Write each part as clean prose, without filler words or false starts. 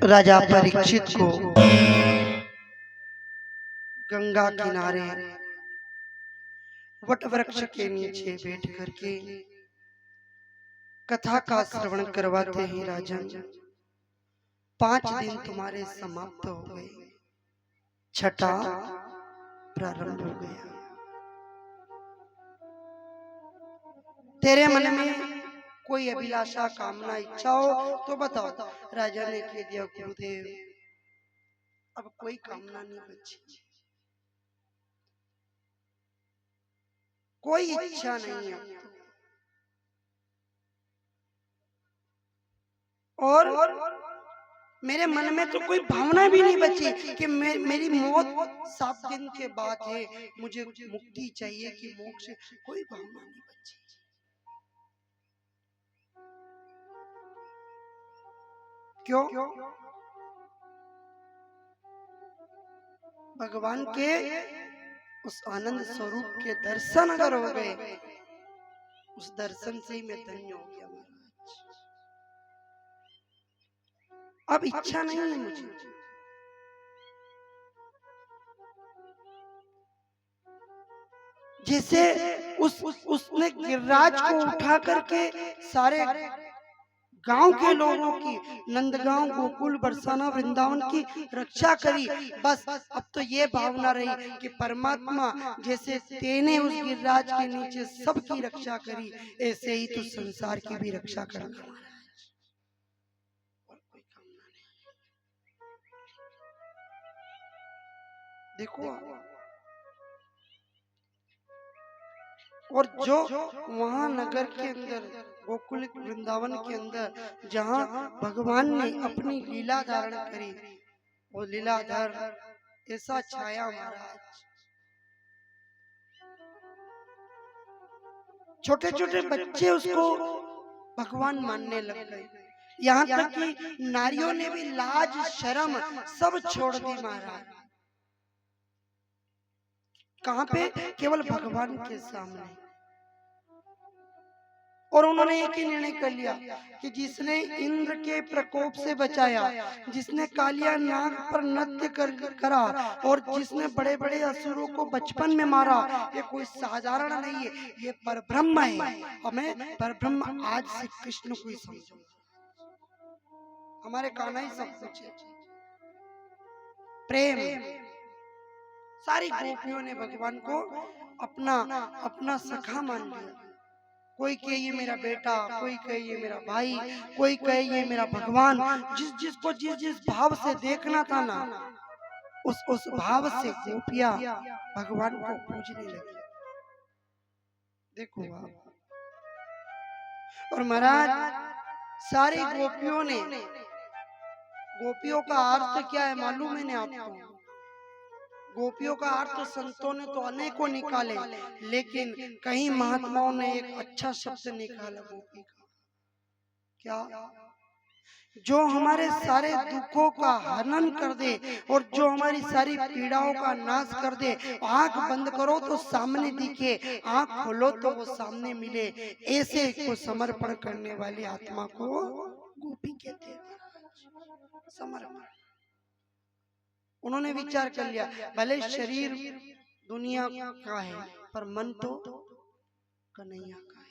राजा परीक्षित को गंगा किनारे वट वृक्ष के नीचे बैठ करके कथा का श्रवण करवाते ही राजन 5 दिन तुम्हारे समाप्त हो गए, छठा प्रारंभ हो गया। तेरे मन में कोई अभिलाषा कामना इच्छा हो तो बताओ। राजा ने कह दिया गुरुदेव अब कोई कामना नहीं बची, कोई इच्छा नहीं है और मेरे मन में तो कोई भावना भी नहीं बची कि मेरी मौत 7 दिन के बाद है, मुझे मुक्ति चाहिए कि मोक्ष, कोई भावना नहीं बची। क्यों? भगवान के उस आनंद स्वरूप के दर्शन अगर हो गए, उस दर्शन से ही मैं धन्य हो गया महाराज। अब इच्छा नहीं है मुझे। जैसे उसने गिरिराज को उठा करके सारे गांव के लोगों की, नंदगांव, गोकुल, बरसाना, वृंदावन की रक्षा करी। बस अब तो ये भावना रही कि परमात्मा जैसे तेने उस गिरिराज के नीचे सबकी रक्षा करी, ऐसे ही तो संसार की भी रक्षा करना। और कोई कामना नहीं। देखो, और जो वहां नगर के अंदर, गोकुल वृंदावन के अंदर जहां भगवान ने अपनी लीला धारण करी, वो लीलाधर ऐसा छाया महाराज। छोटे छोटे बच्चे उसको भगवान मानने लग गए, यहाँ तक कि नारियों ने भी लाज शर्म सब छोड़ दी महाराज। कहाँ पे? केवल भगवान के सामने। और उन्होंने एक ही निर्णय कर लिया कि जिसने इंद्र के प्रकोप से बचाया, जिसने कालिया नाग पर नृत्य करा और जिसने बड़े बड़े असुरों को बचपन में मारा, ये कोई साधारण नहीं है, ये परब्रह्म है। हमें परब्रह्म आज से कृष्ण को ही समझो। हमारे कान्हा ही सब कुछ है, प्रेम। सारी गोपियों ने भगवान को अपना सखा मान लिया। कोई कहे ये मेरा बेटा, कोई कहे ये मेरा भाई, कोई कहे ये मेरा भगवान। जिसको जिस भाव से देखना था ना, उस भाव से गोपियां भगवान को पूजने लगी। देखो आप। और महाराज सारी गोपियों ने, गोपियों का अर्थ क्या है मालूम है ना आपको? गोपियों का अर्थ संतों ने तो अनेकों निकाले, लेकिन कई महात्माओं ने एक अच्छा शब्द निकाला गोपी का। क्या? जो हमारे सारे दुखों का हनन कर दे और जो हमारी सारी पीड़ाओं का नाश कर दे। आंख बंद करो तो सामने दिखे, आंख खोलो तो वो सामने मिले, ऐसे को समर्पण करने वाली आत्मा को गोपी कहते हैं। समर्पण। उन्होंने विचार कर लिया, भले शरीर दुनिया का है पर मन तो कन्हैया का है।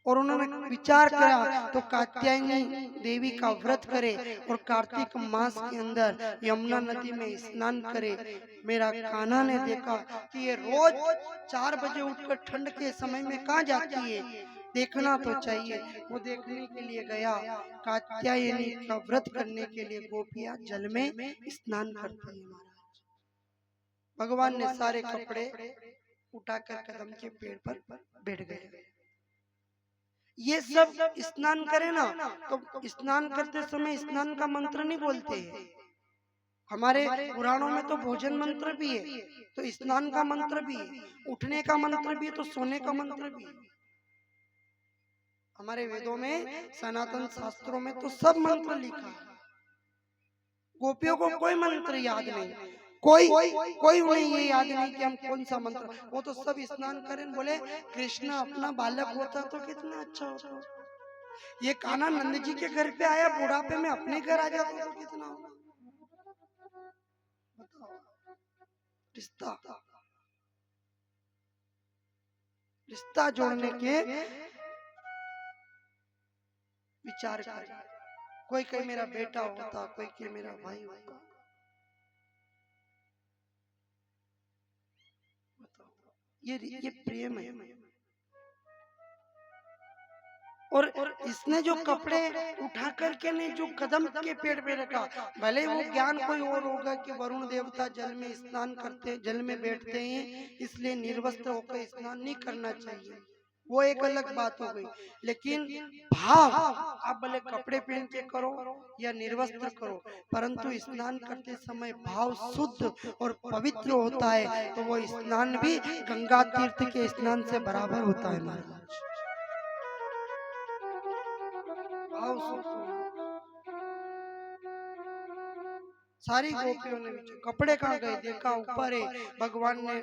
और उन्होंने विचार करा तो कात्यायनी देवी का व्रत करे और कार्तिक मास के अंदर यमुना नदी में स्नान करे। मेरा कान्हा ने देखा कि ये रोज 4 बजे उठकर ठंड के समय में कहाँ जाती है, देखना तो चाहिए। वो देखने के लिए गया। कात्यायनी का व्रत करने के लिए गोपियां जल में स्नान करती है महाराज। भगवान ने सारे कपड़े उठाकर कदम के पेड़ पर बैठ गए। ये सब स्नान करे ना, तो स्नान करते समय स्नान का मंत्र नहीं बोलते हैं। हमारे पुराणों में तो भोजन मंत्र भी है, तो स्नान का मंत्र भी है, उठने का मंत्र भी है, तो सोने का मंत्र भी है। हमारे वेदों में, सनातन शास्त्रों में तो सब मंत्र लिखा है। गोपियों को कोई मंत्र याद नहीं, कोई उन्हें ये याद नहीं कि हम कौन सा मंत्र। वो तो सब स्नान करें, बोले कृष्ण अपना बालक होता तो कितना अच्छा होता। ये कान्हा नंद जी के घर पे आया, बुढ़ापे में अपने घर आ जाता तो कितना होगा? बताओ। रिश्ता रिश्ता जोड़ने के विचार कर, कोई कहे मेरा बेटा होता, कोई कहे मेरा भाई होता। ये प्रेम है। और इसने जो कपड़े उठा करके ने जो कदम के पेड़ पे रखा, भले वो ज्ञान कोई और होगा कि वरुण देवता जल में स्नान करते, जल में बैठते हैं, इसलिए निर्वस्त्र होकर स्नान नहीं करना चाहिए, वो एक अलग बात हो गई। लेकिन भाव, आप भले कपड़े पहन के करो या निर्वस्त्र करो, परंतु स्नान करते समय भाव शुद्ध और पवित्र होता है, तो वो स्नान भी गंगा तीर्थ के स्नान से बराबर होता है महाराज। भाव शुद्ध होना। सारी गोपियों ने कपड़े कहाँ गए, देखा ऊपर है, भगवान ने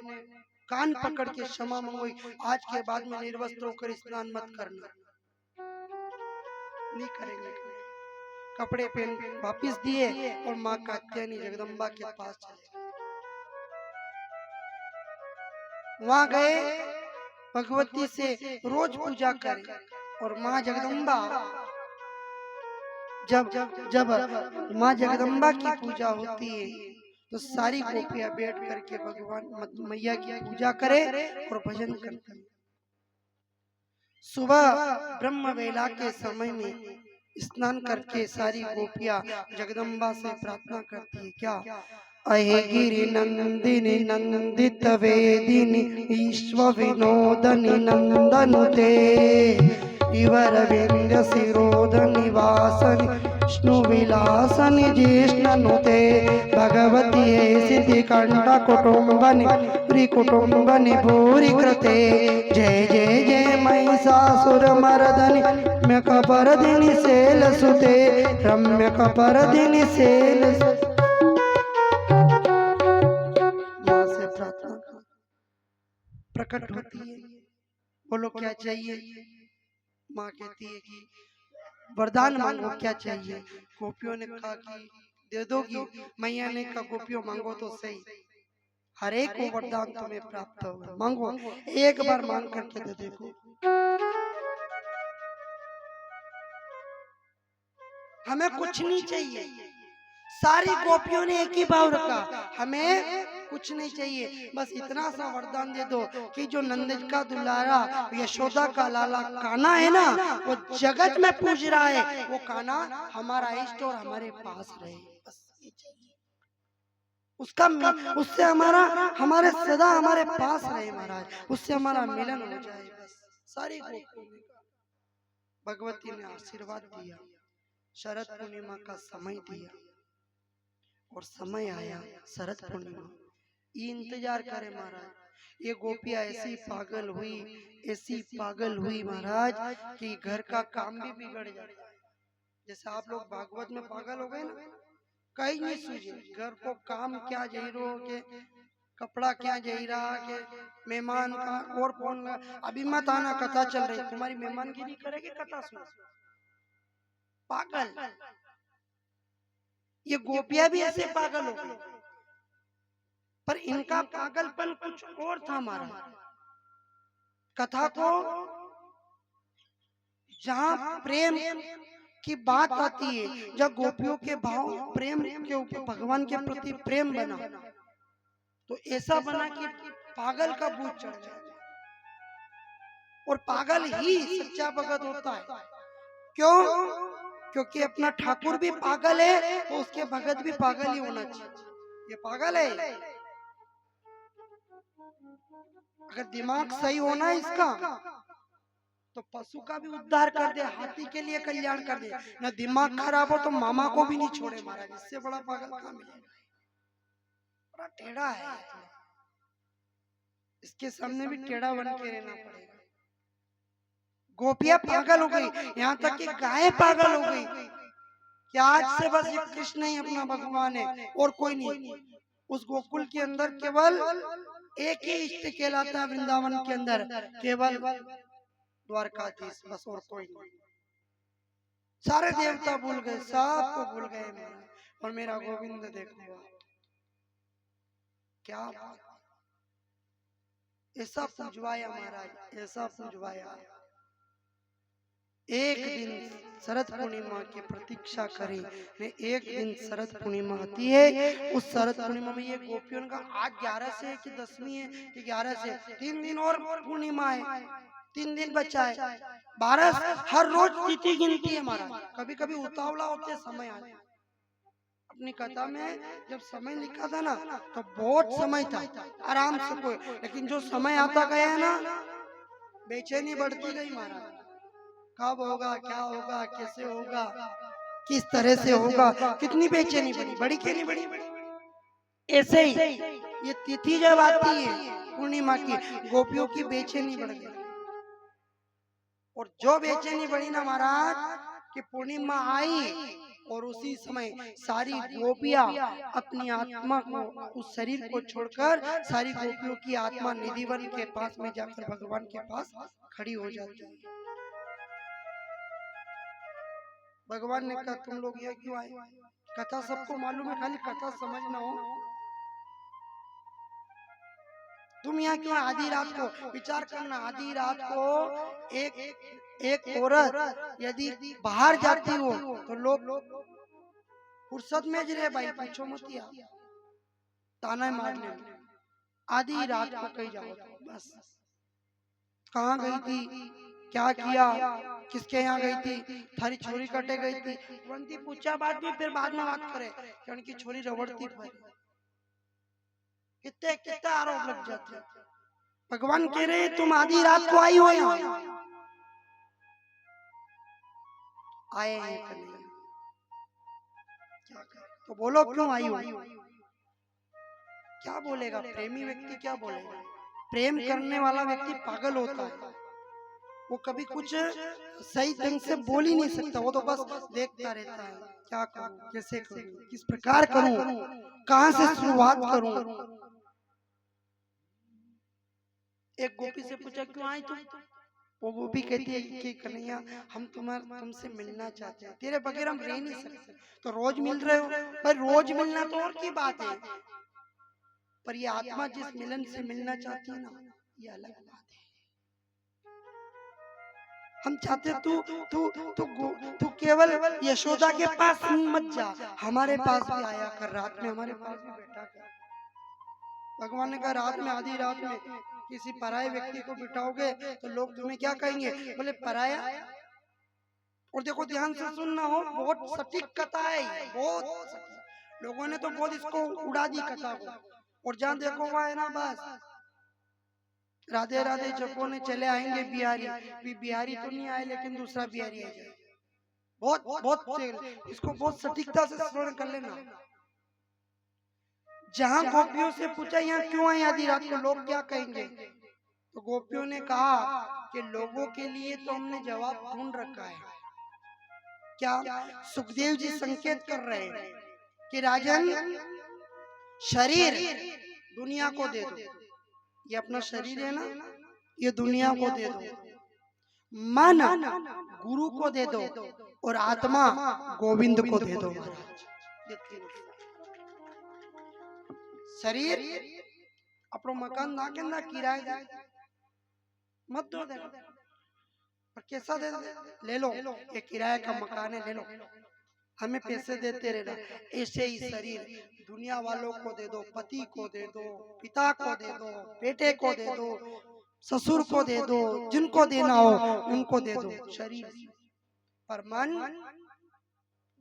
कान पकड़ के क्षमा मांगी, आज के बाद में निर्वस्त्र होकर स्नान मत करना, नहीं करेंगे। कपड़े पहन वापिस दिए और माँ कात्यायनी जगदम्बा के पास चले, वहां गए, भगवती से रोज पूजा करें। और माँ जगदम्बा, जब जब माँ जगदम्बा की पूजा होती है तो सारी गोपियां बैठ करके भगवान मैया की पूजा करे और भजन करते हैं। सुबह ब्रह्म वेला के समय में स्नान करके सारी गोपियां जगदम्बा से प्रार्थना करती है, क्या? अहे गिरि नंदिनी नंदित वेदिनी ईश्व विनोदनी नंदनुते इवर विंध्य शिरोध निवासनि विष्णु विलासनि जिष्णनुते भगवती हे सिद्धि कंठ कुटुंबनि प्रि कुटुंबनि भूरि कृते जय जय जय महिषासुर मर्दनि रम्य कपर्दिनि शैलसुते रम्य कपर्दिनि शैलसुते। माँ से प्रार्थना प्रकट होती है, बोलो क्या चाहिए? माँ कहती है कि वरदान मांगो, क्या चाहिए? गोपियों ने कहा कि दे दोगी? मैया ने कहा गोपियों मांगो तो सही, हर एक को वरदान तुम्हें प्राप्त होगा, मांगो, एक बार मांग करके दे देखो। हमें कुछ नहीं चाहिए, सारी गोपियों ने एक ही भाव रखा, हमें कुछ नहीं चाहिए, बस इतना सा वरदान दे दो कि जो नंद का दुलारा यशोदा का लाला कान्हा है ना, वो जगत में पूज रहा है, वो कान्हा हमारा इष्ट और हमारे पास रहे, बस ये चाहिए। उसका उससे हमारा हमारे सदा हमारे पास रहे महाराज, उससे हमारा मिलन हो जाए, बस। सारी गोपियों ने भगवती ने आशीर्वाद दिया, शरद पूर्णिमा का समय दिया और समय आया शरद पूर्णिमा, ये इंतजार करे महाराज। ये गोपियां ऐसी पागल हुई, ऐसी पागल हुई महाराज कि घर का काम भी बिगड़ जाता है। जैसे आप लोग भागवत में पागल हो गए ना, कहीं नहीं सूझे, घर को काम क्या जही रहो के, कपड़ा क्या जही रहा के, मेहमान का और फोन, अभी मत आना कथा चल रही, तुम्हारी मेहमानगिरी करेगी कथा सुन, पागल। ये गोपियां भी ऐसे पागल हो गई, पर इनका पागलपन कुछ और था महाराज। कथा को जहां प्रेम की बात आती है, जब गोपियों के भाव प्रेम के ऊपर भगवान के प्रति प्रेम बना, तो ऐसा बना कि पागल का भूत चढ़ जाए। और पागल ही सच्चा भगत होता है, क्यों? क्योंकि अपना ठाकुर भी पागल है तो उसके भगत भी पागल ही होना चाहिए। ये पागल है, अगर दिमाग सही होना है इसका तो पशु का भी उद्धार कर दे, हाथी के लिए कल्याण कर दे। ना दिमाग खराब हो तो मामा को भी नहीं छोड़े महाराज, इससे बड़ा पागल कहाँ मिलेगा? बड़ा टेढ़ा है, इसके सामने भी टेढ़ा बन के रहना पड़ेगा। गोपियां पागल हो गई, यहाँ तक कि गाय पागल हो गई कि आज से बस ये कृष्ण ही अपना भगवान है और कोई नहीं। उस गोकुल के अंदर केवल एक ही इष्ट कहलाता है, वृंदावन के अंदर केवल द्वारकाधीश, बस और कोई नहीं। सारे देवता भूल गए, सबको भूल गए महाराज। और मेरा गोविंद देखो क्या ऐसा पूजवाया महाराज, ऐसा पूजवाया। एक दिन शरद पूर्णिमा की प्रतीक्षा करें ने, एक दिन शरद पूर्णिमा आती है। उस शरद पूर्णिमा में ये गोपियों का आज 11 से कि 10वीं है कि 11 से 3 दिन और पूर्णिमा है, 3 दिन बचा है। 12 हर रोज तिथि गिनती है महाराज। कभी कभी उतावला होते समय आते। अपनी कथा में जब समय लिखा था ना तो बहुत समय था आराम से कोई, लेकिन जो समय आता गया है ना बेचैनी बढ़ती गई महाराज। कब होगा, क्या होगा, कैसे होगा, किस तरह से होगा, कितनी बेचैनी बढ़ी, बड़ी क्यों नहीं बढ़ी। ऐसे ही ये तिथि जब आती है पूर्णिमा की, गोपियों की बेचैनी बढ़ गई। और जो बेचैनी बढ़ी ना महाराज कि पूर्णिमा आई और उसी समय सारी गोपियां अपनी आत्मा को, उस शरीर को छोड़कर सारी गोपियों की आत्मा निधिवन के पास में जाकर भगवान के पास खड़ी हो जाती है। भगवान ने कहा तुम लोग यहाँ क्यों आए? कथा सबको मालूम है, खाली कथा समझना हो। तुम यहाँ क्यों? आधी रात को विचार करना, आधी रात को एक औरत यदि बाहर जाती हो तो लोग फुर्सत में ज रहे भाई पूछो मत, ताना मार ले। आधी रात को कहीं जाओ तो बस कहाँ गई थी, क्या किया, किसके यहाँ गई थी, थारी छोरी कटे गई थी, तुरंत पूछा बात भी, फिर बाद में बात करे कि उनकी छोरी रबड़ती भाई। कितने कितने आरोप लग जाते। भगवान कह रहे तुम आधी रात को आई हो यहाँ, आए हैं कन्हैया, तो बोलो क्यों आई हो? क्या बोलेगा प्रेमी व्यक्ति, क्या बोलेगा? प्रेम करने वाला व्यक्ति पागल होता है, वो कभी कुछ सही ढंग से बोल ही नहीं सकता, वो तो बस देखता रहता है क्या करूं, कैसे करूं, किस प्रकार करूं, कहां से शुरुआत करूं। एक गोपी से पूछा क्यों आई तुम? वो गोपी कहती है कि कन्हैया हम तुमसे मिलना चाहते हैं, तेरे बगैर हम रह नहीं सकते। तो रोज मिल रहे हो भाई, रोज मिलना तो और की बात है, पर ये आत्मा जिस मिलन से मिलना चाहती है ना, ये अलग बात है। हम चाहते तू तू तू तू केवल यशोदा के पास मत जा, हमारे पास भी आया कर, रात में हमारे पास भी बैठा कर। भगवान ने कहा रात में, आधी रात में किसी पराये व्यक्ति को बिठाओगे तो लोग तुम्हें क्या कहेंगे? बोले पराया। और देखो ध्यान से सुनना हो, बहुत सटीक कथा है, बहुत सटीक। लोगों ने तो बहुत इसको उड़ा दी कथा को, और जहाँ देखो वहाँ है ना बस राधे राधे जपो ने चले आएंगे बिहारी, बिहारी तो नहीं आए लेकिन दूसरा बिहारी आ जाए। बहुत बहुत इसको बहुत सटीकता से श्रवण कर लेना। जहाँ गोपियों से पूछा यहाँ क्यों आई आधी रात को, लोग क्या कहेंगे? तो गोपियों ने कहा कि लोगों के लिए तो हमने जवाब ढूंढ रखा है। क्या? सुखदेव जी संकेत कर रहे हैं कि राजन शरीर दुनिया को दे दो, ये अपना शरीर है ना, ये दुनिया को दे दो, मन गुरु को दे दो, और आत्मा गोविंद को दे दो। शरीर अपनो मकान ना के ना किराए मत दो, दे पर कैसा दे, ले लो, ये किराए का मकान है, ले लो, हमें पैसे देते रहना। ऐसे ही शरीर दुनिया वालों को दे दो, पति को दे दो, पिता को दे दो, बेटे को दे दो, ससुर को दे दो, जिनको देना हो उनको दे दो शरीर, पर मन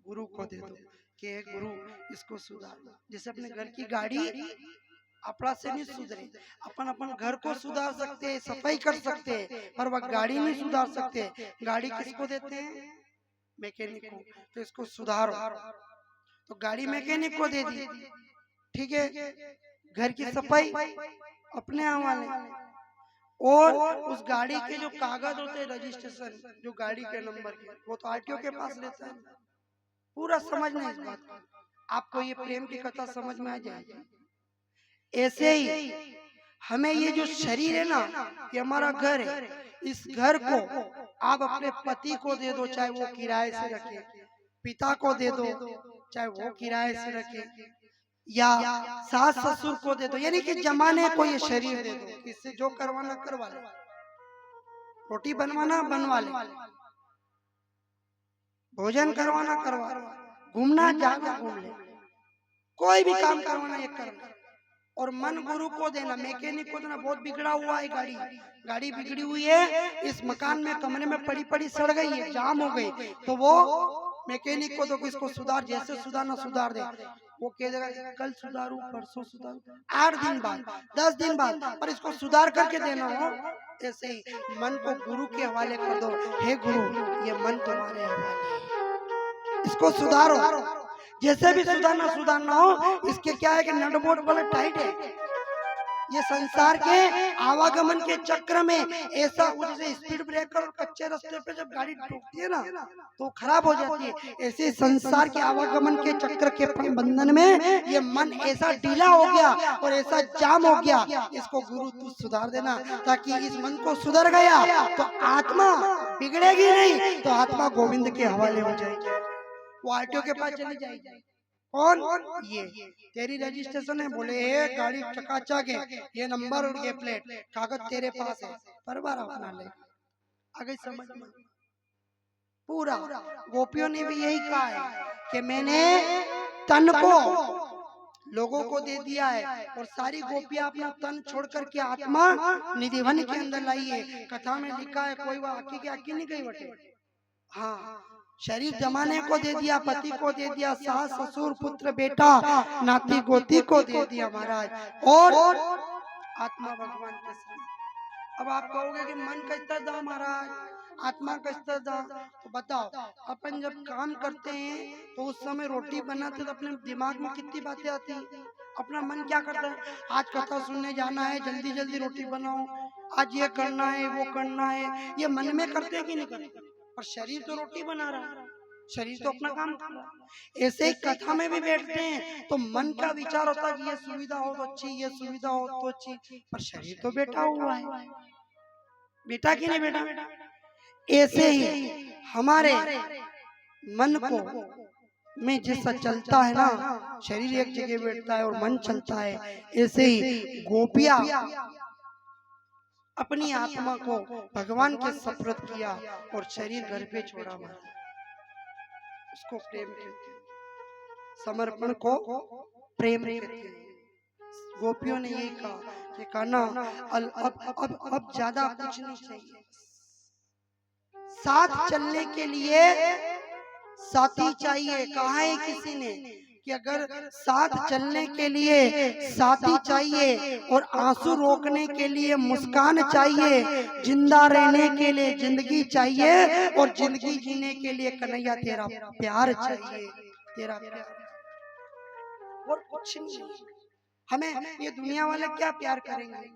गुरु को दे दो कि गुरु इसको सुधार दो। जैसे अपने घर की गाड़ी अपना से नहीं सुधरे, अपन घर को सुधार सकते हैं, सफाई कर सकते हैं, पर वह गाड़ी नहीं सुधार सकते। गाड़ी किसको देते हैं? मैकेनिक को। तो इसको सुधारो, तो गाड़ी मैकेनिक को दे दी, ठीक है। घर की सफाई अपने हवाले, और उस गाड़ी के जो कागज होते हैं रजिस्ट्रेशन, जो गाड़ी के नंबर के, वो तो आरटीओ के पास रहता है। पूरा समझना इस बात को, आपको ये प्रेम की कथा समझ में आ जाएगी। ऐसे ही हमें ये जो शरीर है ना, ये हमारा घर है, इस घर को आप अपने पति को दे दो, चाहे वो किराए से रखे, पिता को दे दो चाहे वो किराए से रखे, या सास ससुर को दे दो, यानी कि जमाने को ये शरीर दे दो, इससे जो करवाना करवा ले, रोटी बनवाना बनवा ले, भोजन करवाना करवा ले, घूमना जाना घूम ले, कोई भी काम करवाना ये कर ले। और मन गुरु को देना, मैकेनिक को देना। बहुत बिगड़ा हुआ है गाड़ी बिगड़ी हुई है, इस मकान में कमरे में पड़ी पड़ी सड़ गई है, जाम हो गई, तो वो मैकेनिक को दो, इसको सुधार, जैसे सुधारना सुधार दे। वो कह देगा कल सुधारू, परसों सुधारू, 8 दिन बाद, 10 दिन बाद, पर इसको सुधार करके देना हो। ऐसे ही मन को गुरु के हवाले कर दो, हे गुरु ये मन तुम्हारे हवाले, इसको सुधारो। जैसे भी सुधारना हो, इसके क्या है कि नट बोल्ट बड़े टाइट है, ये संसार के आवागमन के चक्र में ऐसा, जैसे स्पीड ब्रेकर और कच्चे रास्ते पे जब गाड़ी ठोकती है ना तो खराब हो जाती है, ऐसे संसार के आवागमन के चक्र के बंधन में ये मन ऐसा ढीला हो गया और ऐसा जाम हो गया। इसको गुरु तू सुधार देना, ताकि इस मन को सुधर गया तो आत्मा बिगड़ेगी नहीं, तो आत्मा गोविंद के हवाले हो जाएगी, वो आरटीओ के पास चली जाएगी। कौन? ये तेरी रजिस्ट्रेशन है, बोले गाड़ी चकाचक है, ये नंबर और ये प्लेट, कागज तेरे पास है, परवार अपना ले। आगे समझ में पूरा। गोपियों ने भी यही कहा है कि मैंने तन को लोगों को दे दिया है, और सारी गोपियां अपना तन छोड़ करके आत्मा निधिवन के अंदर लाई है। कथा में लिखा है, कोई वो आकी के आकी नहीं गई बटे, हाँ, शरीर जमाने को दे दिया, पति को दे दिया, सास ससुर पुत्र बेटा नाती गोती को दे दिया महाराज, और आत्मा भगवान के साथ। अब आप कहोगे कि मन कैसा था महाराज, आत्मा कैसा था, तो बताओ, अपन जब काम करते हैं तो उस समय रोटी बनाते तो अपने दिमाग में कितनी बातें आती है, अपना मन क्या करता है, आज कथा सुनने जाना है, जल्दी जल्दी रोटी बनाओ, आज ये करना है वो करना है, ये मन में करते हैं कि नहीं करते, और शरीर तो रोटी बना रहा है, शरीर तो अपना काम कर रहा है। ऐसे ही कथा में भी बैठते हैं तो मन का विचार होता है कि ये सुविधा हो तो अच्छी, ये सुविधा हो तो अच्छी, पर शरीर तो बैठा हुआ है, बेटा कि नहीं बेटा। ऐसे ही हमारे मन को में जैसा चलता है ना, शरीर एक जगह बैठता है और मन चलता है, ऐसे ही गोपियां अपनी आत्मा को भगवान के सप्रत किया और शरीर घर पे छोड़ा मारा, उसको प्रेम कहते हैं, समर्पण को प्रेम कहते हैं। गोपियों ने यही कहा कि कान्हा अब ज्यादा कुछ नहीं चाहिए, साथ चलने के लिए साथी चाहिए। कहा है किसी ने कि अगर साथ चलने के लिए साथी चाहिए और आंसू रोकने के लिए मुस्कान चाहिए, जिंदा रहने के लिए जिंदगी चाहिए और जिंदगी जीने के लिए कन्हैया तेरा प्यार चाहिए, तेरा प्यार और कुछ नहीं। हमें ये दुनिया वाले क्या प्यार करेंगे,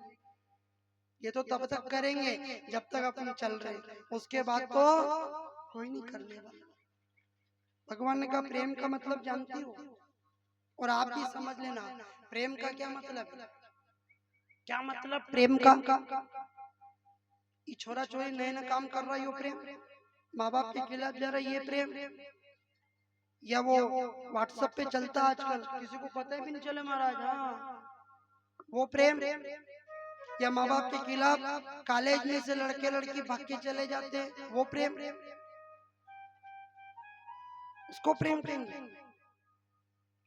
ये तो तब तक करेंगे जब तक अपन चल रहे, उसके बाद तो कोई नहीं करने वाला। भगवान ने कहा प्रेम का मतलब जानती हो, और आप भी समझ लेना प्रेम का क्या मतलब है। क्या मतलब प्रेम का? ये छोरा छोरी नए नए काम कर रहा है, यो प्रेम, माँ बाप के खिलाफ जा रहा है, ये प्रेम, या वो व्हाट्सएप पे चलता आजकल, किसी को पता ही भी नहीं चले महाराज, हाँ वो प्रेम, या माँ बाप के खिलाफ कॉलेज में से लड़के लड़की भाग के चले जाते हैं, वो प्रेम, उसको प्रेम कहेंगे।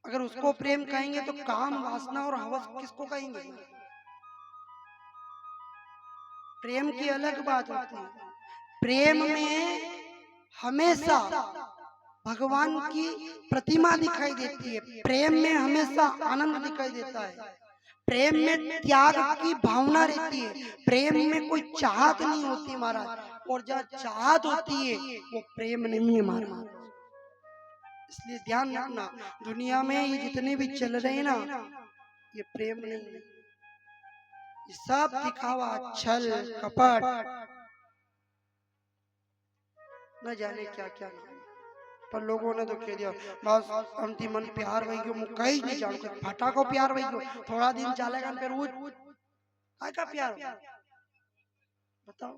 अगर उसको प्रेम कहेंगे तो काम वासना और हवस किसको कहेंगे? प्रेम की अलग बात होती है। प्रेम में हमेशा भगवान की प्रतिमा दिखाई देती है, प्रेम में हमेशा आनंद दिखाई देता है, प्रेम में त्याग की भावना रहती है, प्रेम में कोई चाहत नहीं होती महाराज, और जहाँ चाहत होती है वो प्रेम नहीं है महाराज। इसलिए ध्यान रखना, दुनिया में ये जितने भी चल रहे हैं ना, ये प्रेम नहीं है, ये सब दिखावा, छल कपट, न जाने क्या क्या नाम। पर लोगों ने तो कह दिया बस अंतिम मन प्यार वही क्यों, कहीं नहीं जानते फटा को प्यार वही क्यों, थोड़ा दिन चलेगा फिर वो का प्यार बताओ।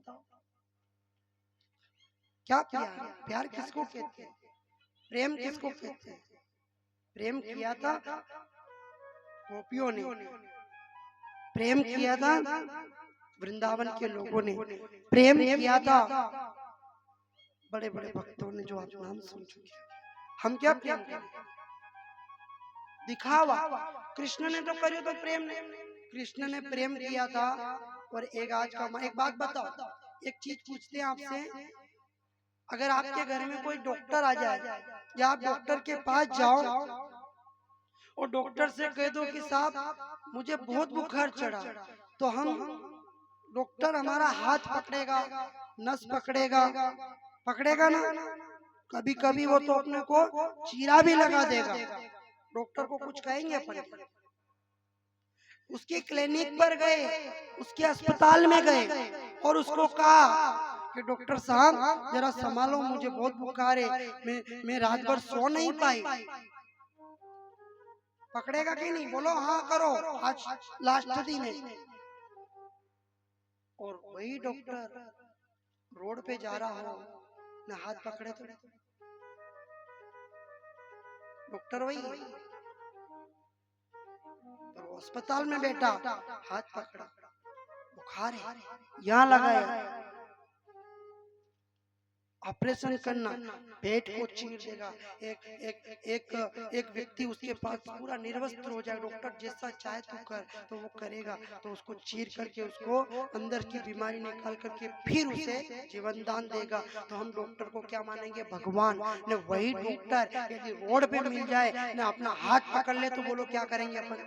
क्या प्यार? प्यार किसको कहते हैं? प्रेम किसको कहते हैं? प्रेम किया था गोपियों ने, प्रेम किया था वृंदावन के लोगों ने, प्रेम किया था बड़े बड़े भक्तों ने जो आप नाम सुन चुके हैं। हम क्या प्रेम करें? दिखावा। कृष्ण ने तो करियो तो प्रेम नहीं। कृष्ण ने प्रेम किया था। और एक बात बताओ, एक चीज पूछते हैं आपसे, अगर आपके घर में कोई डॉक्टर आ जाए या आप डॉक्टर के पास जाओ और डॉक्टर से कह दो कि साहब मुझे बहुत बुखार चढ़ा, तो हम डॉक्टर हमारा हाथ पकड़ेगा, नस पकड़ेगा, पकड़ेगा ना? कभी कभी वो तो अपने को चीरा भी लगा देगा। डॉक्टर को कुछ कहेंगे अपन? उसके क्लिनिक पर गए, उसके अस्पताल में गए और उसको कहा कि डॉक्टर साहब जरा संभालो, मुझे बहुत बुखार है, मैं रात भर सो नहीं पाई। पकड़ेगा कि नहीं? बोलो हाँ करो, आज लास्ट दिन है। और वही डॉक्टर रोड पे जा रहा हो ना, हाथ पकड़े तो डॉक्टर वही, तो अस्पताल में बैठा, हाथ पकड़ा, बुखार है, यहाँ लगाया, ऑपरेशन करना, पेट को चीर देगा। एक व्यक्ति उसके पास पूरा निर्वस्त्र हो जाए, डॉक्टर जैसा चाहे तू कर, तो वो करेगा, तो उसको चीर करके उसको अंदर की बीमारी निकाल करके फिर उसे जीवन दान देगा। तो हम डॉक्टर को क्या मानेंगे? भगवान। ने वही डॉक्टर यदि रोड पे मिल जाए ना, अपना हाथ पकड़ ले, तो बोलो क्या करेंगे अपन?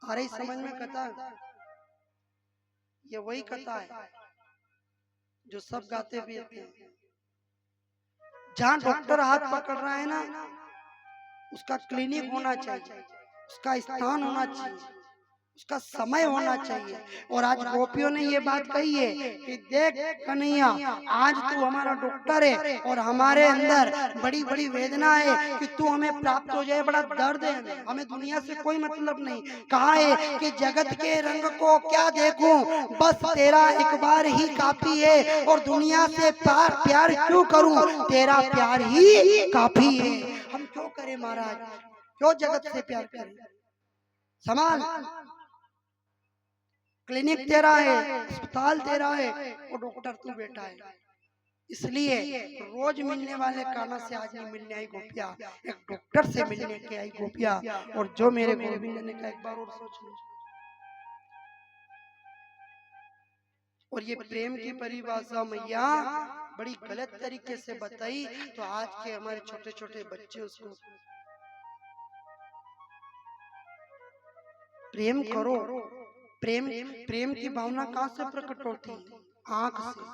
आ रही समझ में कथा? ये वही कथा है जो सब गाते भी हैं। जहाँ डॉक्टर हाथ पकड़ रहा है ना, उसका क्लिनिक होना चाहिए, उसका स्थान होना चाहिए, उसका समय होना चाहिए। और आज गोपियों ने ये बात कही है कि देख कन्हैया, आज तू हमारा डॉक्टर है और हमारे अंदर बड़ी बड़ी वेदना है कि तू हमें प्राप्त हो जाए, बड़ा दर्द है, हमें दुनिया से कोई मतलब नहीं। कहा है कि जगत के रंग को क्या देखूं, बस तेरा एक बार ही काफी है, और दुनिया से प्यार क्यों करूं, तेरा प्यार ही काफी है। हम क्यों करें महाराज, क्यों जगत से प्यार करें? समान क्लिनिक तेरा है, अस्पताल तेरा है, और डॉक्टर तू बैठा है। इसलिए रोज मिलने वाले काना से आज नहीं मिलने आई गोपिया, एक डॉक्टर से मिलने के आई गोपिया। और जो मेरे गोविंद ने कहा, एक बार और सोच लो। और ये प्रेम की परिभाषा मैया बड़ी गलत तरीके से बताई, तो आज के हमारे छोटे छोटे बच्चे उसको प्रेम करो। प्रेम प्रेम की भावना कहाँ से प्रकट होती है? आंख से।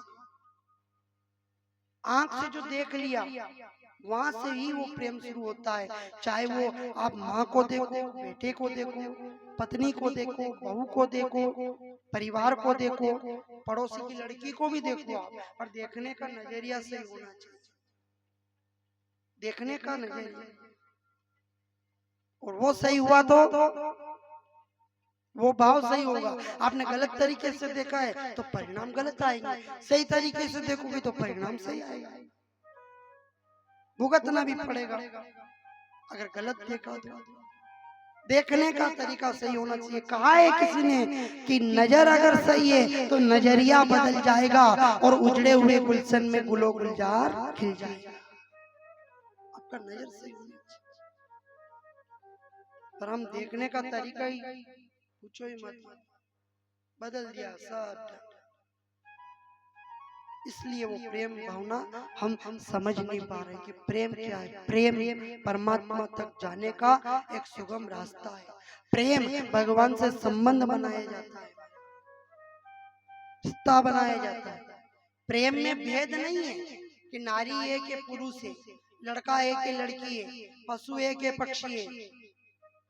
आंख से जो देख लिया वहां से ही वो प्रेम शुरू होता है। चाहे वो आप माँ को देखो, बेटे को देखो, पत्नी को देखो, बहू को देखो, परिवार को देखो, पड़ोसी की लड़की को भी देखो आप, पर देखने का नजरिया सही होना चाहिए, देखने का नजरिया। और वो सही हुआ तो वो भाव सही होगा। आपने गलत तरीके से देखा है तो परिणाम गलत आएंगे, सही तरीके से देखोगे तो परिणाम सही आएगा। भुगतना भी पड़ेगा अगर गलत देखा तो। देखने का तरीका सही होना चाहिए। कहा है किसी ने कि नजर अगर सही है तो नजरिया बदल जाएगा और उजड़े हुए गुलशन में गुलो गुलजार खिल जाएगा। आपका नजर सही होना चाहिए, पर हम देखने का तरीका ही पूछो ही मत, बदल दिया सब। इसलिए वो प्रेम भावना हम समझ नहीं पा रहे कि प्रेम क्या है। प्रेम परमात्मा तक जाने का एक सुगम रास्ता है। प्रेम भगवान से संबंध बनाया जाता है, रिश्ता बनाया जाता है। प्रेम में भेद नहीं है कि नारी है कि पुरुष है, लड़का है कि लड़की है, पशु है कि पक्षी है,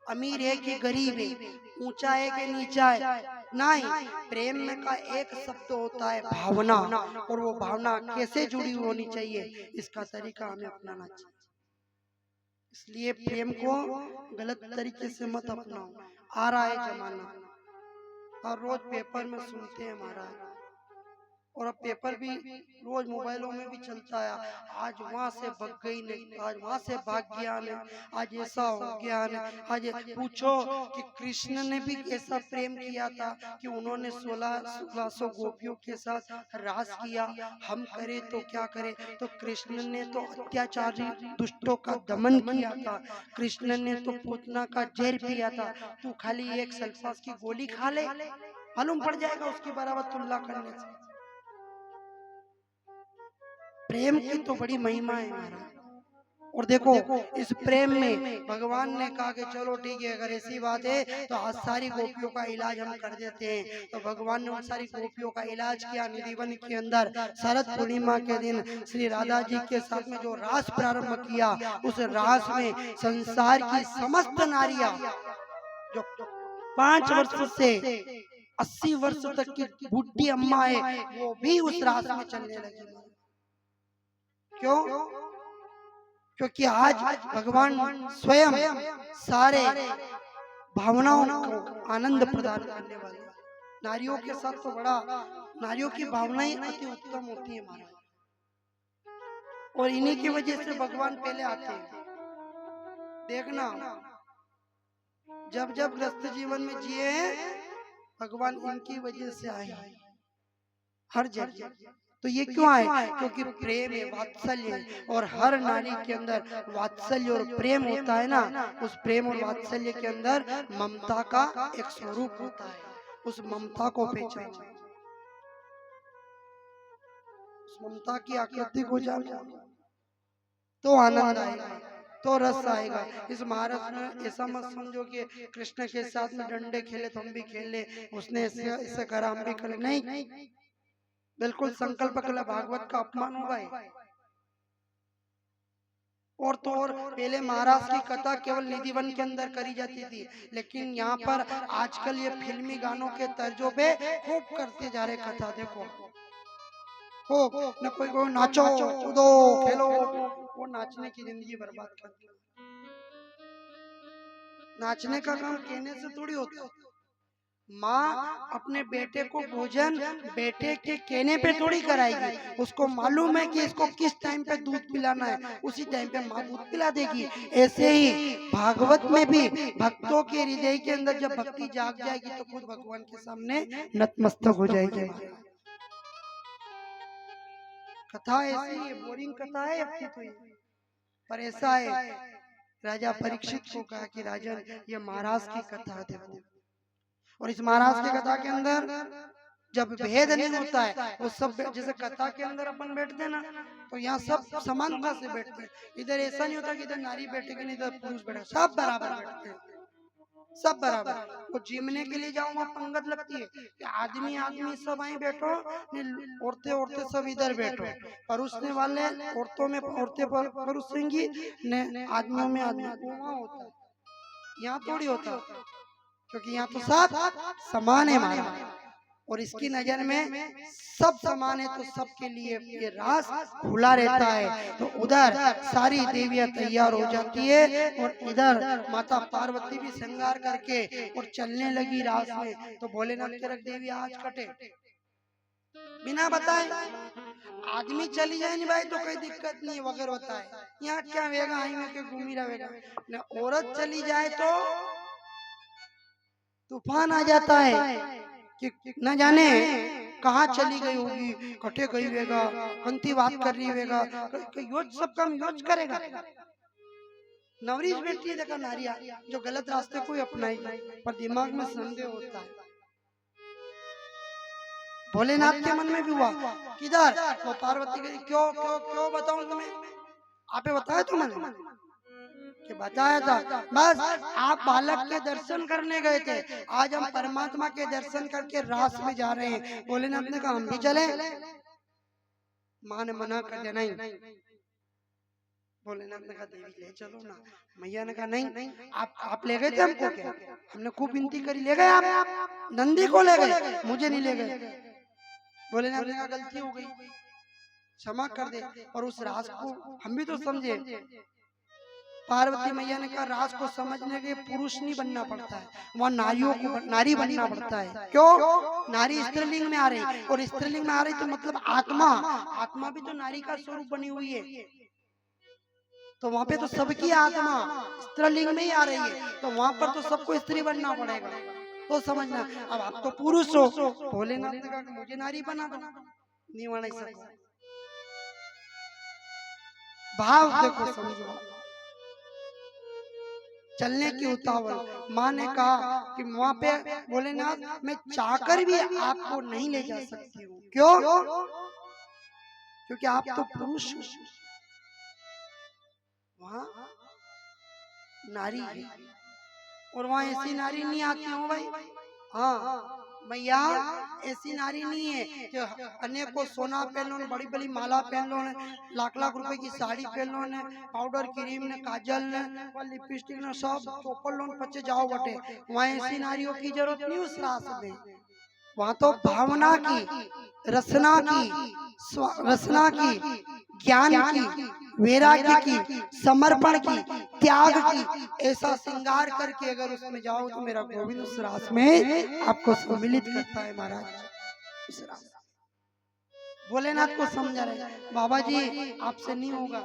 अमीर है कि गरीब है, ऊंचा है कि नीचा है। नहीं, प्रेम में का एक शब्द होता है भावना, और वो भावना कैसे जुड़ी होनी चाहिए इसका तरीका हमें अपनाना चाहिए। इसलिए प्रेम को गलत तरीके से मत अपनाओ। आ रहा है जमाना और रोज पेपर में सुनते हैं महाराज, और अब पेपर भी रोज मोबाइलों में भी चलता है, आज वहां से भाग गई ने, आज वहां से भाग गया ने, आज ऐसा हो गया ने। आज पूछो कि कृष्ण ने भी ऐसा प्रेम किया था कि उन्होंने 1600 गोपियों के साथ रास किया। हम करे तो क्या करे, तो कृष्ण ने तो अत्याचारी दुष्टों का दमन किया था, कृष्ण ने तो पूतना का जहर पिया था। तू खाली एक सल्फास की गोली खा ले, मालूम पड़ जाएगा उसकी बराबर तुलना करने से। प्रेम की तो बड़ी महिमा है महाराज। और देखो इस प्रेम में भगवान ने कहा कि चलो ठीक है, अगर ऐसी बात है तो आज सारी गोपियों का इलाज हम कर देते हैं। तो भगवान ने उन सारी गोपियों का इलाज किया। निधिवन के अंदर शरद पूर्णिमा के दिन श्री राधा जी के साथ में जो रास प्रारंभ किया, उस रास में संसार की समस्त नारियां जो 5 वर्ष से 80 वर्ष तक की बुढ़ी अम्मा है, वो भी उस रास में चलने लगी। क्यों? क्योंकि आज भगवान स्वयं सारे भावनाओं को आनंद प्रदान करने वाले। नारियों के साथ तो बड़ा, नारियों की भावनाएं अति उत्तम होती है महाराज, और इन्हीं की वजह से भगवान पहले आते हैं। देखना जब जब ग्रस्त जीवन में जिए हैं, भगवान इनकी वजह से आए हर जगह। तो ये क्यों आए? क्योंकि प्रेम है, वात्सल्य है, और हर नारी के अंदर वात्सल्य और प्रेम होता है ना। उस प्रेम और वात्सल्य के अंदर ममता का एक स्वरूप होता है। उस ममता को पहचानो, उस ममता की आकृति को जानो, तो आनंद आएगा, तो रस आएगा। इस महाराज ने ऐसा मत समझो कि कृष्ण के साथ में डंडे खेले तो हम भी खेल ले, उसने ऐसे करा हम भी कर, नहीं, बिल्कुल संकल्प कला भागवत का अपमान होगा। और तो और पहले महाराज की कथा केवल निधिवन के अंदर करी जाती थी, लेकिन यहाँ पर आजकल ये फिल्मी गानों के तर्जों पे खूब करते जा रहे कथा। देखो खूब न, कोई नाचो कूदो खेलो, वो नाचने की जिंदगी बर्बाद कर दी। नाचने का काम कहने से थोड़ी होता। माँ अपने बेटे को भोजन बेटे के कहने पे थोड़ी कराएगी, उसको मालूम है कि इसको किस टाइम पे दूध पिलाना है, उसी टाइम पे माँ दूध पिला देगी। ऐसे ही भागवत में भी भक्तों के हृदय के अंदर जब भक्ति जाग जाएगी तो खुद भगवान के सामने नतमस्तक हो जाएगी। कथा ऐसी है, बोरिंग कथा है अपनी तो, पर ऐसा है। राजा परीक्षित को कहा कि राजन ये महाराज की कथा देखो, और इस महाराज की कथा के अंदर जब भेद नहीं होता है, वो सब जैसे कथा के अंदर अपन बैठते हैं ना, तो यहाँ सब समानता से बैठते हैं। इधर ऐसा नहीं होता कि इधर नारी बैठेगी नहीं इधर पुरुष बैठेगा, सब बराबर बैठते हैं, सब बराबर। वो जिमने के लिए जाओ वहाँ पंगत लगती है कि आदमी आदमी सब वहीं बैठो, औरतें औरतें सब इधर बैठो, परोसने वाले औरतों में औरतें परोसेंगी, आदमियों में आदमी, वहाँ होता है, यहाँ थोड़ी होता, क्योंकि यहाँ तो सब समान है महाराज, और इसकी नजर में सब समान है, तो सबके लिए ये रास खुला रहता है। तो उधर सारी देवियां तैयार हो जाती है, और इधर माता पार्वती भी श्रृंगार करके और चलने लगी रास में। तो भोलेनाथ के रख देवी आज कटे बिना बताए, आदमी चली जाए नहीं भाई तो कोई दिक्कत नहीं वगैरह बताए, यहाँ क्या वेगा आई में के घूमी रहेगा, न औरत चली जाए तो तूफान आ जाता है कि न जाने कहाँ चली गई होगी, कटे गई होगा, कंती बात कर रही होगा, योज सब काम योज करेगा। नवरीज बेटी देखा नारिया जो गलत रास्ते को अपनाई, पर दिमाग में संदेह होता है। भोलेनाथ के मन में भी हुआ किधर, तो पार्वती गई, क्यों क्यों क्यों बताऊं तुम्हें, आपे बताया तो मैंने कि बताया था, बस आप बालक के दर्शन करने गए थे, आज हम परमात्मा के दर्शन करके रास में जा रहे हैं। भोलेनाथ ने कहा हम भी चले, माँ ने मना कर दिया नहीं। भोलेनाथ ने कहा देवी ले चलो ना, मैया ने कहा नहीं, आप ले गए थे हमको क्या, हमने खूब विनती करी, ले गए आप, नंदी को ले गए, मुझे नहीं ले गए। भोलेनाथ ने कहा गलती हो गई, क्षमा कर दे, और उस रास को हम भी तो समझे पार्वती मैया ने कहा राज को समझने के पुरुष नहीं बनना पड़ता है, वहाँ नारियों को नारी बनना पड़ता है। क्यों? नारी स्त्रीलिंग में आ रही, और स्त्रीलिंग में आ रही तो मतलब आत्मा, आत्मा भी तो नारी का स्वरूप बनी हुई है, तो वहाँ पे तो सबकी आत्मा स्त्रीलिंग में ही आ रही है, तो वहाँ पर तो सबको स्त्री बनना पड़ेगा। तो समझना, अब आप तो पुरुष हो, भोलेनाथ ने कहा मुझे नारी बना दो, नहीं बना सकता। भाव देखो, समझो, चलने की उतावल। माँ ने कहा कि वहाँ पे भोलेनाथ मैं चाहकर भी आपको नहीं ले जा सकती हूँ। क्यों? क्योंकि आप तो पुरुष हो, वहाँ नारी है, और वहाँ ऐसी नारी नहीं आती हो भाई। हाँ भैया, ऐसी नारी नहीं है कि अन्य को सोना पहन लो, बड़ी बड़ी माला पहन लो, लाख लाख रुपए की साड़ी पहन लो, ने पाउडर क्रीम ने काजल ने लिपस्टिक ने सब चौपड़ लो पचे जाओ बटे। वहाँ ऐसी नारियों की जरूरत नहीं उस रास में। वहाँ तो भावना की, रसना की, रसना की, ज्ञान की, वैराग्य की, समर्पण की, त्याग की, ऐसा श्रृंगार करके अगर उसमें जाओ तो मेरा गोविंद उस रास में आपको सम्मिलित करता है महाराज। उस रास भोलेनाथ को समझा रहे, बाबा जी आपसे नहीं होगा।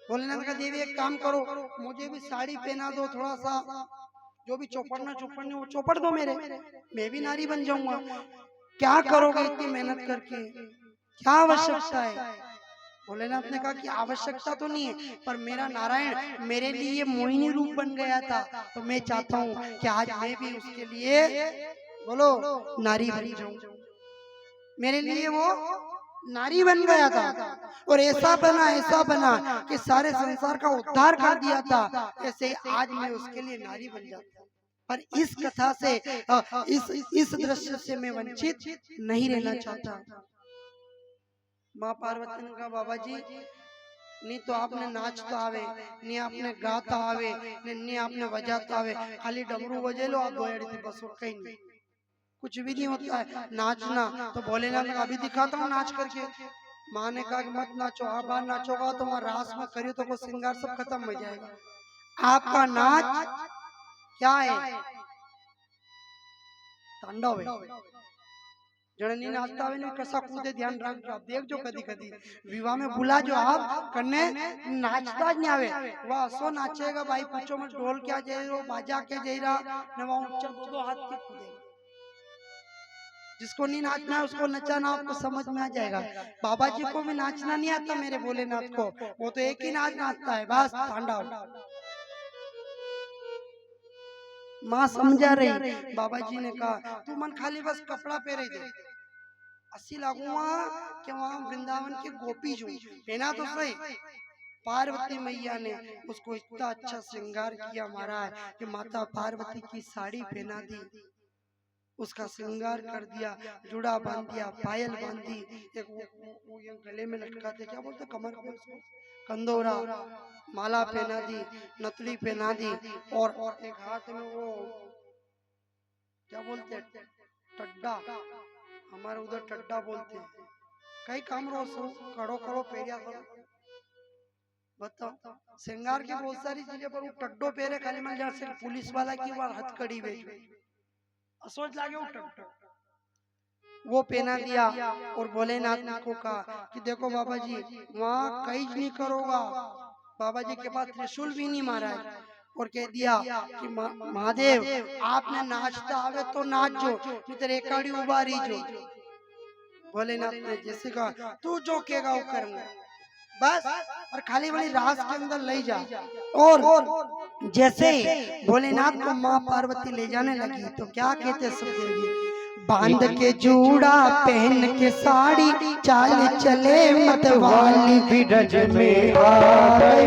भोलेनाथ का देवी एक काम करो, मुझे भी साड़ी पहना दो, थोड़ा सा जो भी चौपड़ना चौपड़ने वो चौपड़ दो मेरे, मैं भी नारी बन जाऊंगा। क्या करोगे इतनी मेहनत करके, क्या आवश्यकता है? भोलेनाथ ने कहा कि आवश्यकता तो नहीं है, पर मेरा नारायण मेरे लिए मोहिनी रूप बन गया था, तो मैं चाहता हूँ कि आज मैं भी उसके लिए बोलो नारी बन जाऊं। मेरे लिए वो नारी बन गया था, और ऐसा बना कि सारे संसार का उद्धार कर दिया था, ऐसे आज मैं उसके लिए नारी बन जाता। पर इस कथा से, इस दृश्य से मैं वंचित नहीं रहना चाहता। माँ पार्वती ने कहा बाबा जी नहीं तो आपने नाचता आवे, नहीं आपने गाता आवे, नहीं आपने बजाता आवे, खाली डमरू बजे लो आप दोड़ी थी बस, और कहीं नहीं, कुछ भी नहीं होता है नाचना। तो भोलेनाथ ने अभी दिखाता हूँ नाच करके। माँ ने कहा कि मत नाचो, आप बाहर नाचोगा तो वहाँ रास में करियो तो कोई श्रृंगार सब खत्म हो जाएगा। आपका नाच क्या है? तांडव है। जननी नाचता हुए नहीं कसा कूदे, ध्यान रख आप देख जो कदी कदी विवाह में बुला जो आप करने नाचता नहीं आवे, वह सो नाचेगा भाई, पूछो मत ढोल क्या जाए रहा, बाजा क्या जाए रहा, न वहाँ ऊंचा दो हाथ के कूदेगा। जिसको नहीं नाचना है उसको नचाना आपको समझ में आ जाएगा। बाबा जी को भी नाचना नहीं आता मेरे भोलेनाथ को, वो तो एक ही नाच नाचता है बस, तांडव। माँ समझा रही, बाबा जी ने कहा तू मन खाली बस कपड़ा पहरे दे, अस्सी लगूंगा कि वहाँ वृंदावन के गोपी जो पहना तो सही। पार्वती मैया ने उसको इतना अच्छा श्रृंगार किया महाराज कि माता पार्वती की साड़ी पहना दी, उसका श्रृंगार कर दिया, जुड़ा बांध दिया, पायल बांधी, एक वो गले में लटकाते क्या बोलते कमर पे उसको कंदोरा, माला पहना दी, नथली पहना दी, और एक हाथ में वो क्या बोलते टड्डा, हमारे उधर टड्डा बोलते हैं, कई काम रो सो कड़ो कड़ो पेरिया करो। बताओ श्रृंगार की बहुत सारी चीजें, पर वो टड्डो पेरे खाली मन जा से पुलिस वाला की बार हथकड़ी बेच सोच लागे वो टड्डो वो पहना दिया। और भोलेनाथ को कहा कि देखो बाबा जी वहाँ कहीं नहीं करोगा, बाबा जी के पास त्रिशूल भी नहीं मारा है, और कह दिया कि महादेव आपने नाचता आवे तो नाच जो, नहीं तो रेकाड़ी उबारी जो। भोलेनाथ ने जैसे कहा तू जो कहेगा वो करूंगा बस, और खाली वाली रास के अंदर ले जा। और जैसे भोलेनाथ को माँ पार्वती ले जाने लगी तो क्या कहते सुखदेव, बांध के जूड़ा पहन के साड़ी चाल चले मतवाली, बिरज में आ गए,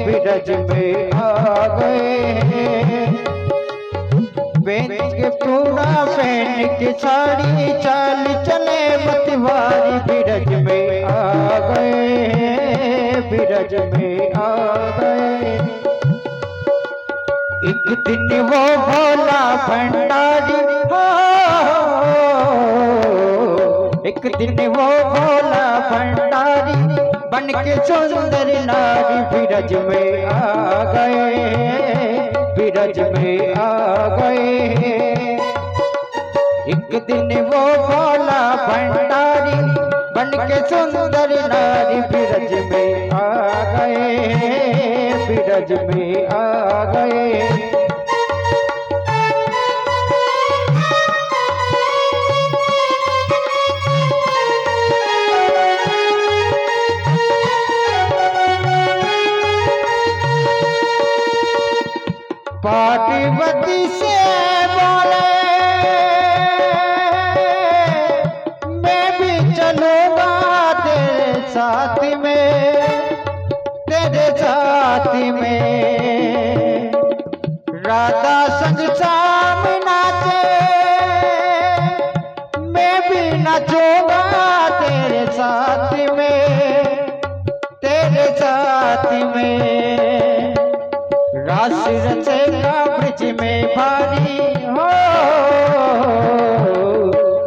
बिरज में आ गए, बेंच के पूरा पहन के साड़ी चाल चले मतवाली, बिरज में आ गए, बिरज में आ गए। एक दिन वो भोला भंडारी, एक दिन वो भोला भंडारी बन के सुंदर नारी बिरज में आ गए, बिरज में आ गए। एक दिन वो भोला भंडारी बन के सुंदर नारी बिरज में आ गए, बिरज में आ गए। पार्वती से बोले मैं भी चलूंगा तेरे साथ में, तेरे साथ में। राधा संग शाम नाचे मैं भी नाचूंगा तेरे साथ में, तेरे साथ में। रास रचेगा ब्रज में भारी हो,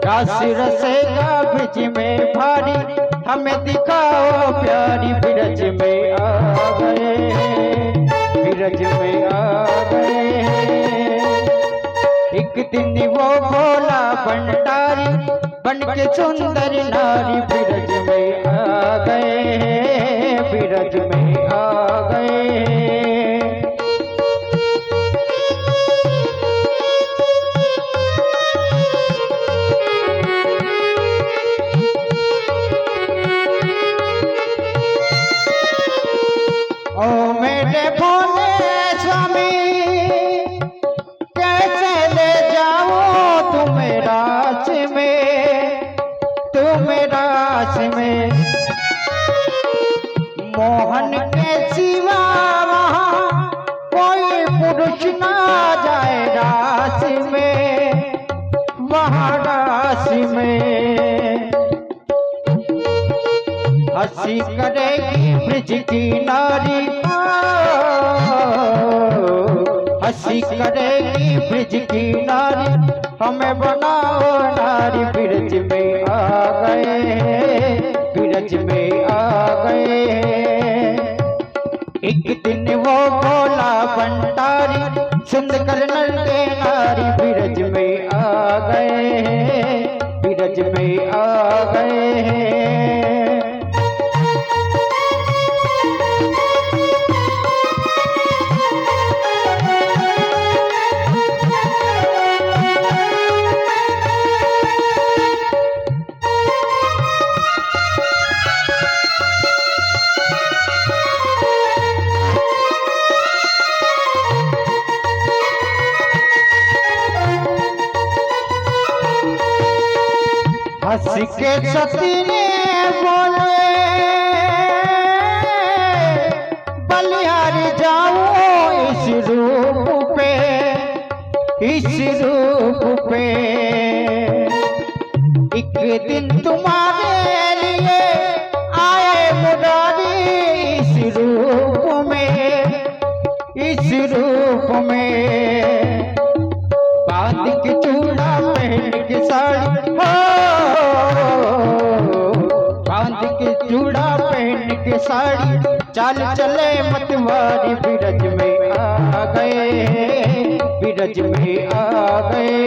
रास रचेगा ब्रज में भारी। हमें दिखाओ प्यारी बिरज में आ गए, बिरज में आ गए। एक दिन वो भोला भंडारी बन के सुंदर नारी बिरज में आ गए, बिरज में आ गए। मोहन के सिवा वहाँ कोई पुरुष ना जाए रास में, वहाँ रास में। हंसी करेगी ब्रज की नारी, हंसी करेगी ब्रज की नारी। हमें बनाओ नारी बिरज में आ गए, बिरज में आ गए। एक दिन वो भोला भंडारी सुंदर नर के नारी बिरज में आ गए, बिरज में आ गए। हंस के सती ने बोले बलिहारी जाओ इस रूप पे, इस रूप पे। एक दिन तुम्हारे लिए आए मुरारी इस रूप में, इस रूप में। बांध के चूड़ा पहन के साड़ी हो, बांध के चूड़ा पहन के साड़ी। चाल चले मतवारी बिरज में आ गए, बिरज में आ गए।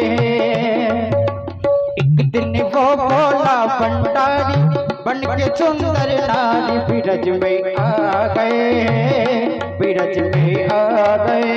एक दिन वो भोला भंडारी बन के सुंदर नारी बिरज में आ गए, बिरज में आ गए।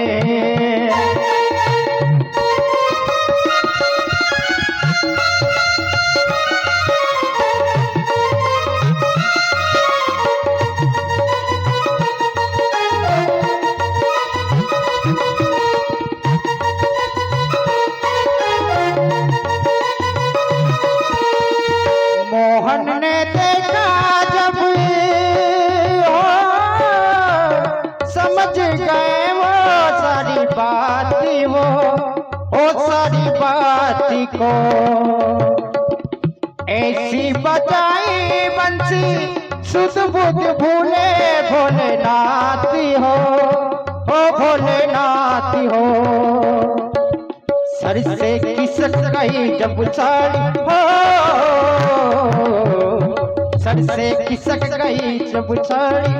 मोहन ने देखा जब समझ गए वो सारी बात, वो सारी बात को। ऐसी बजाई बंसी सुध बुध भूले भोलेनाथ हो, ओ भोलेनाथ हो। सर से किसक गई जब साड़ी हो, सर से खिसक गई जब साड़ी,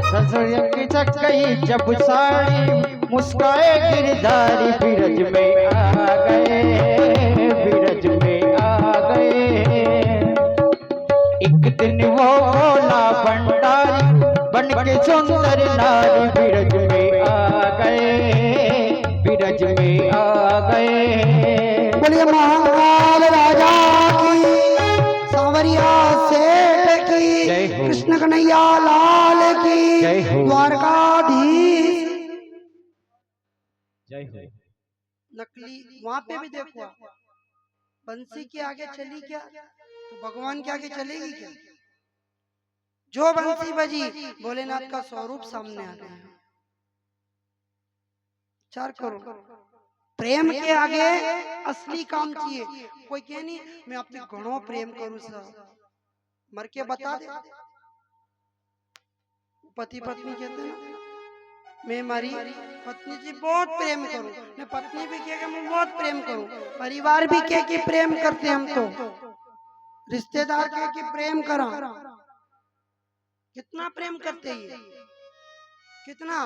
सर से खिसक गई जब साड़ी, मुस्काए गिरधारी बिरज में आ गए, बिरज में आ गए। एक दिन वो भोला भंडारी बन के सुंदर नारी बिरज में आ गए, बिरज में आ गए। बोलिए महाकाल राजा की, सांवरिया सेठ की, कृष्ण कन्हैया लाल की, द्वारकाधीश जय हो। नकली वहां पे भी देखो, बंसी के आगे चली क्या तो भगवान के आगे चलेगी क्या? जो बंसी बजी भोलेनाथ का स्वरूप सामने आ गया। चार करो, प्रेम के आगे असली काम चाहिए। कोई कहे नहीं मैं आपसे घणो प्रेम करूं सर, मर के बता दे। पति पत्नी कहते हैं ना, मैं मारी पत्नी जी बहुत प्रेम करूं, मैं पत्नी भी कहे मैं बहुत प्रेम करूं, परिवार भी कहे कि प्रेम करते हम तो, रिश्तेदार कहे कि प्रेम करा। कितना प्रेम करते ये, कितना।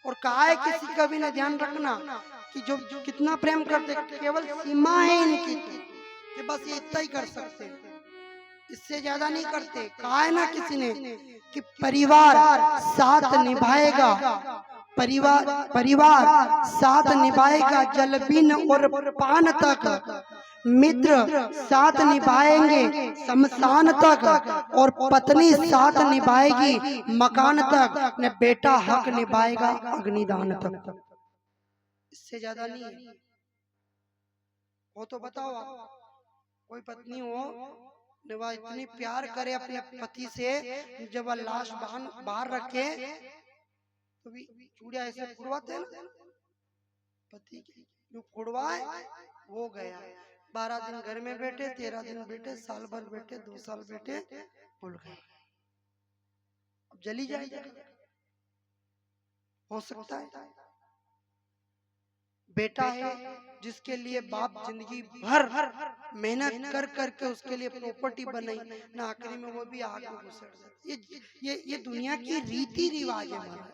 और कहा है किसी का भी ना ध्यान रखना कि जो कितना प्रेम करते, केवल सीमा है इनकी कि बस ये इतना ही कर सकते, इससे ज्यादा नहीं करते। कहा है ना किसी ने कि परिवार साथ निभाएगा, परिवार साथ निभाएगा जल बिन और पान तक, मित्र साथ निभाएंगे शमशान तक, और पत्नी साथ निभाएगी मकान तक, न बेटा हक निभाएगा अग्निदान तक। इससे ज्यादा नहीं है। वो तो बताओ आप, कोई पत्नी हो वह इतनी प्यार करे अपने पति से, जब वह लाश बाहर रखे तो भी चूड़िया ऐसे फुड़वाते हैं ना, पति की जो फुड़वाए वो गया। 12 दिन घर में बैठे, 13 दिन बैठे, साल भर बैठे, 2 साल बैठे, भूल गए। अब जली जाएगी, हो सकता है। बेटा है जिसके लिए बाप जिंदगी भर मेहनत कर करके उसके लिए प्रॉपर्टी बनाई ना, आखिरी में वो भी आग में घुसड़ जाए। ये दुनिया की रीति रिवाज है हमारा,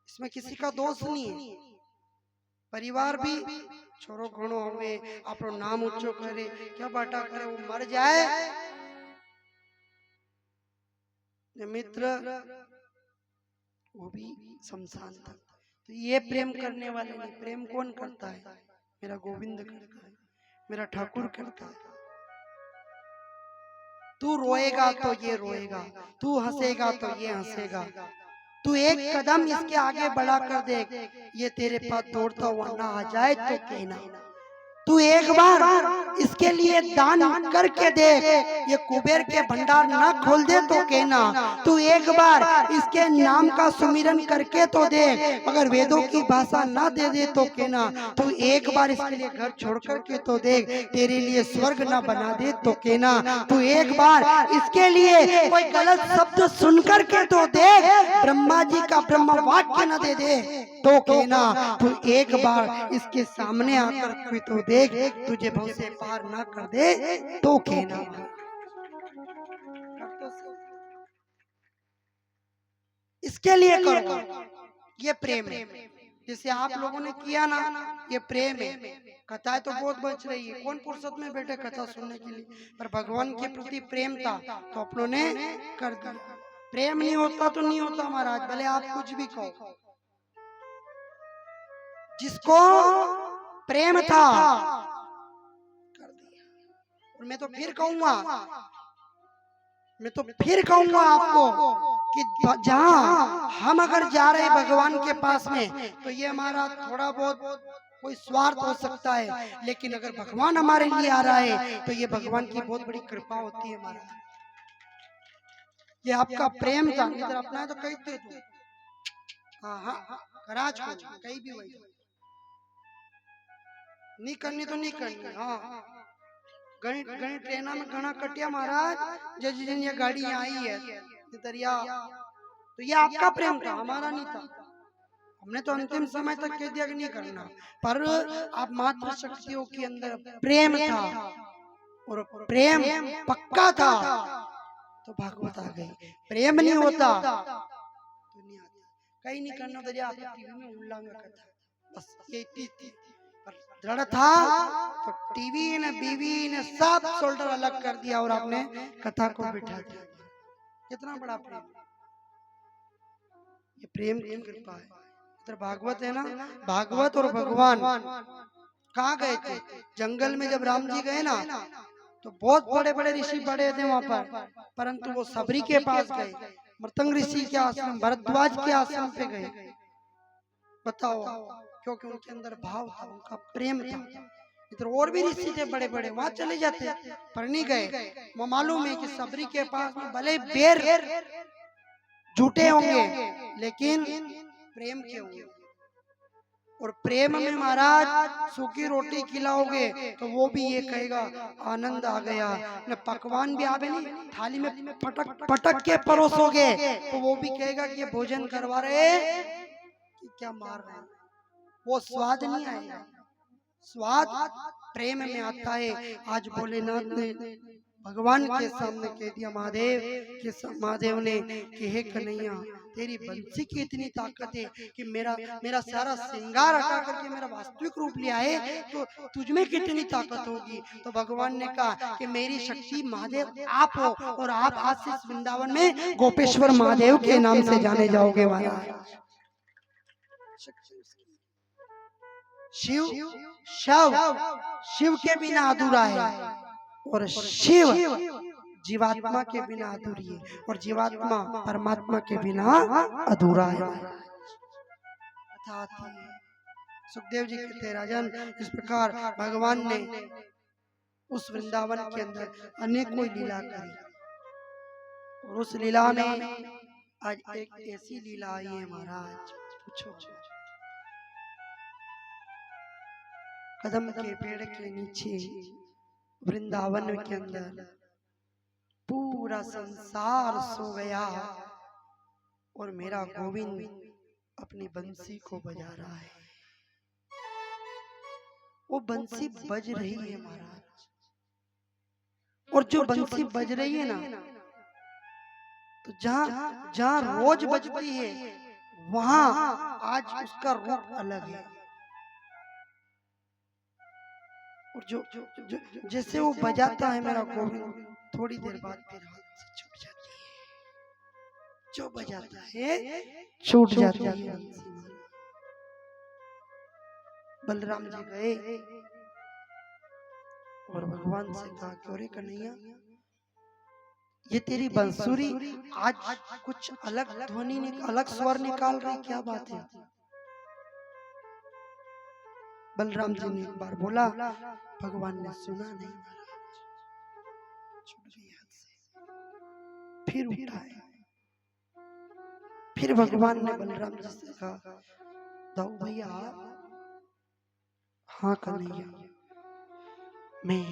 इसमें किसी का दोष नहीं है। परिवार भी छोरो घणो होवे, आपरो नाम ऊंचो करे, क्या बाटा करे, वो मर जाए, मित्र वो भी शमशान तक। तो ये प्रेम करने वाले नहीं। प्रेम कौन करता है? मेरा गोविंद करता है, मेरा ठाकुर करता है। तू रोएगा तो ये रोएगा, तू हंसेगा तो ये हंसेगा, तू एक कदम इसके आगे बढ़ा कर देख, ये तेरे पास दौड़ता हुआ ना आ जाए तो कहना। तू एक बार इसके लिए दान करके देख, ये कुबेर के भंडार ना खोल दे तो कहना। तू एक बार इसके नाम का सुमिरन करके तो देख, अगर वेदों की भाषा ना दे दे तो कहना। तू एक बार इसके लिए घर छोड़ करके तो देख, तेरे लिए स्वर्ग ना बना दे तो कहना। तू एक बार इसके लिए कोई गलत शब्द सुन करके तो देख, ब्रह्मा जी का ब्रह्म वाक्य न दे दे तो कहना। तू एक बार इसके सामने आकर तो देख, तुझे भव से पार ना कर दे तो कहना। इसके लिए करो, ये प्रेम है। जैसे आप लोगों ने किया ना, ये प्रेम है। कथाएं तो बहुत बच रही है, कौन फुर्सत में बैठे कथा सुनने के लिए, पर भगवान के प्रति प्रेम था तो अपनों ने कर दिया। प्रेम नहीं होता तो नहीं होता महाराज, भले आप कुछ भी कहो। जिसको प्रेम था कर दिया। और मैं तो फिर कहूंगा, आपको कि जहां हम अगर जा रहे हैं भगवान के पास में, तो ये हमारा थोड़ा बहुत कोई स्वार्थ हो सकता है, लेकिन अगर भगवान हमारे लिए आ रहा है तो ये भगवान की बहुत बड़ी कृपा होती है हमारा। ये आपका प्रेम था, इधर अपना है तो कही दे दो। हाँ हाँ, राज को कहीं भी वही नहीं करनी तो नहीं करनी। हाँ, गणी ट्रेना में घना कटिया महाराज, जन ये गाड़ी यहाँ आई है दरिया, तो ये आपका प्रेम था, हमारा नहीं था। हमने तो अंतिम समय तक कह दिया कि नहीं करना, पर आप मातृ शक्तियों के अंदर प्रेम था और प्रेम पक्का था तो भागवत आ गई, प्रेम नहीं होता तो नहीं आती। कहीं नहीं करना तो जा टीवी में उल्लांघन कथा, बस ये थी। पर दृढ़ था तो टीवी ने बीवी ने सब शोल्डर अलग कर दिया और आपने कथा को बिठा दिया। कितना बड़ा प्रेम, ये प्रेम की कृपा है। इधर भागवत है ना, भागवत और भगवान कहाँ गए थे? जंगल में जब राम जी गए ना तो बहुत बड़े बड़े ऋषि बड़े थे वहां पर, परंतु वो सबरी के पास गए, मृतंग ऋषि के आश्रम, भरद्वाज के आश्रम पे गए। बताओ, क्योंकि उनके अंदर भाव था, उनका प्रेम था। इधर और भी ऋषि थे बड़े बड़े, वहां चले जाते पर नहीं गए। वो मालूम है कि सबरी के पास में भले बेर झूठे होंगे लेकिन प्रेम के होंगे, और प्रेम में महाराज सूखी रोटी खिलाओगे तो वो भी ये कहेगा आनंद आ गया। न पकवान भी आवे नहीं, थाली में पटक पटक के परोसोगे तो वो भी कहेगा कि ये भोजन करवा रहे कि क्या मार रहे हैं। वो स्वाद नहीं आएगा, स्वाद प्रेम में आता है। आज भोलेनाथ ने भगवान के सामने कह दिया, महादेव के महादेव ने कि हे कन्हैया तेरी बंसी की इतनी ताकत है कि मेरा सारा श्रृंगार हटा करके मेरा वास्तविक रूप लिया है, तो तुझमें कितनी ताकत होगी। तो भगवान ने कहा कि मेरी शक्ति महादेव आप हो, और आप आज से इस वृंदावन में गोपेश्वर महादेव के नाम से जाने जाओगे। महाराज शिव शिव के बिना अधूरा है, और शिव जीवात्मा के बिना अधूरी है, और जीवात्मा परमात्मा के बिना अधूरा है। सुखदेव जी कहते हैं, राजन इस प्रकार भगवान ने उस वृंदावन के अंदर अनेकों लीला करी, और उस लीला में आज एक ऐसी लीला आई है महाराज, पूछो। कदम के पेड़ के नीचे वृंदावन के अंदर पूरा संसार सो गया, और मेरा गोविंद अपनी बंसी को बजा रहा है। वो बंसी बज रही है महाराज, और जो बंसी बज रही है ना, तो जहां जहां रोज बजती है वहां आज उसका रूप अलग है। और जो जैसे वो बजाता है मेरा गोविंद, थोड़ी देर बाद फिर हाथ से छूट जाती है। जो बजाता है छूट जाती है। बलराम जी गए और भगवान से कहा, क्यों रे कन्हैया ये तेरी बंसुरी आज कुछ अलग ध्वनि अलग स्वर निकाल रही, क्या बात है? बलराम जी ने एक बार बोला, भगवान ने सुना नहीं महाराज, छूट गई हाथ से। फिर उठाए, फिर भगवान ने बलराम जी से कहा, दाऊ भैया। हाँ कन्हैया, मैं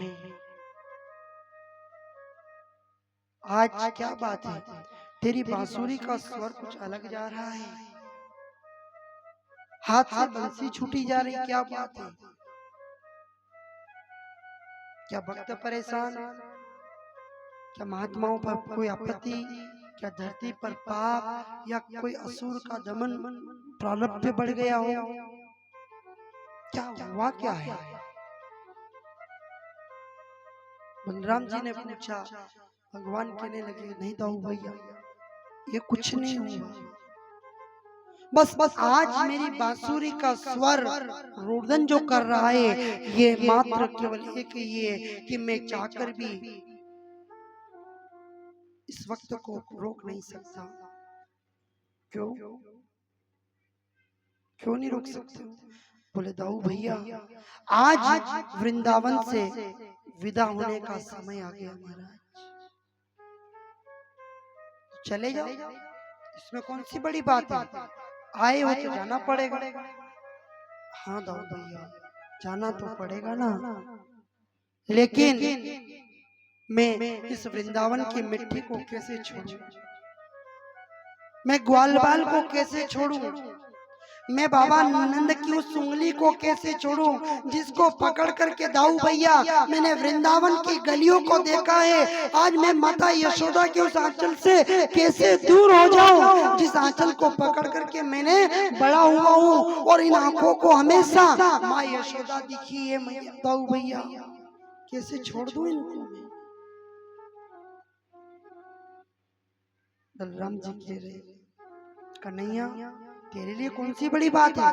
आज क्या बात है, तेरी बांसुरी का स्वर कुछ अलग जा रहा है, हाथ से बंसी छूटी जा रही, क्या बात है? क्या भक्त परेशान, क्या महात्माओं पर कोई आपत्ति, क्या धरती पर पाप या कोई असुर का दमन प्रारब्ध बढ़ गया हो, क्या हुआ, क्या है? बलराम जी ने पूछा। भगवान कहने लगे, नहीं दाऊ भैया ये कुछ नहीं हुआ, बस आज मेरी बांसुरी का स्वर रोदन जो कर रहा है ये मात्र केवल एक ये कि मैं चाहकर भी इस वक्त को रोक नहीं सकता। क्यों क्यों नहीं रोक सकते? बोले दाऊ भैया आज वृंदावन से विदा होने का समय आ गया महाराज, चले जाओ, इसमें कौन सी बड़ी बात है, आए हो तो जाना पड़ेगा। हाँ दाऊ भैया जाना तो पड़ेगा ना, लेकिन मैं इस वृंदावन की मिट्टी को कैसे छोड़ूं, मैं ग्वालबाल को कैसे छोड़ूं, मैं बाबा नंद की उस उंगली को कैसे छोड़ूं जिसको पकड़ करके दाऊ भैया मैंने वृंदावन की गलियों को देखा है। आज मैं माता यशोदा के उस आंचल से कैसे दूर हो जाऊं जिस आंचल को पकड़ करके मैंने बड़ा हुआ हूं, और इन आंखों को हमेशा माँ यशोदा दिखी है। मैं दाऊ भैया कैसे छोड़ दूं इनको मैं। बलराम जी कह रहे, कन्हैया तेरे लिए कौन सी बड़ी बात है?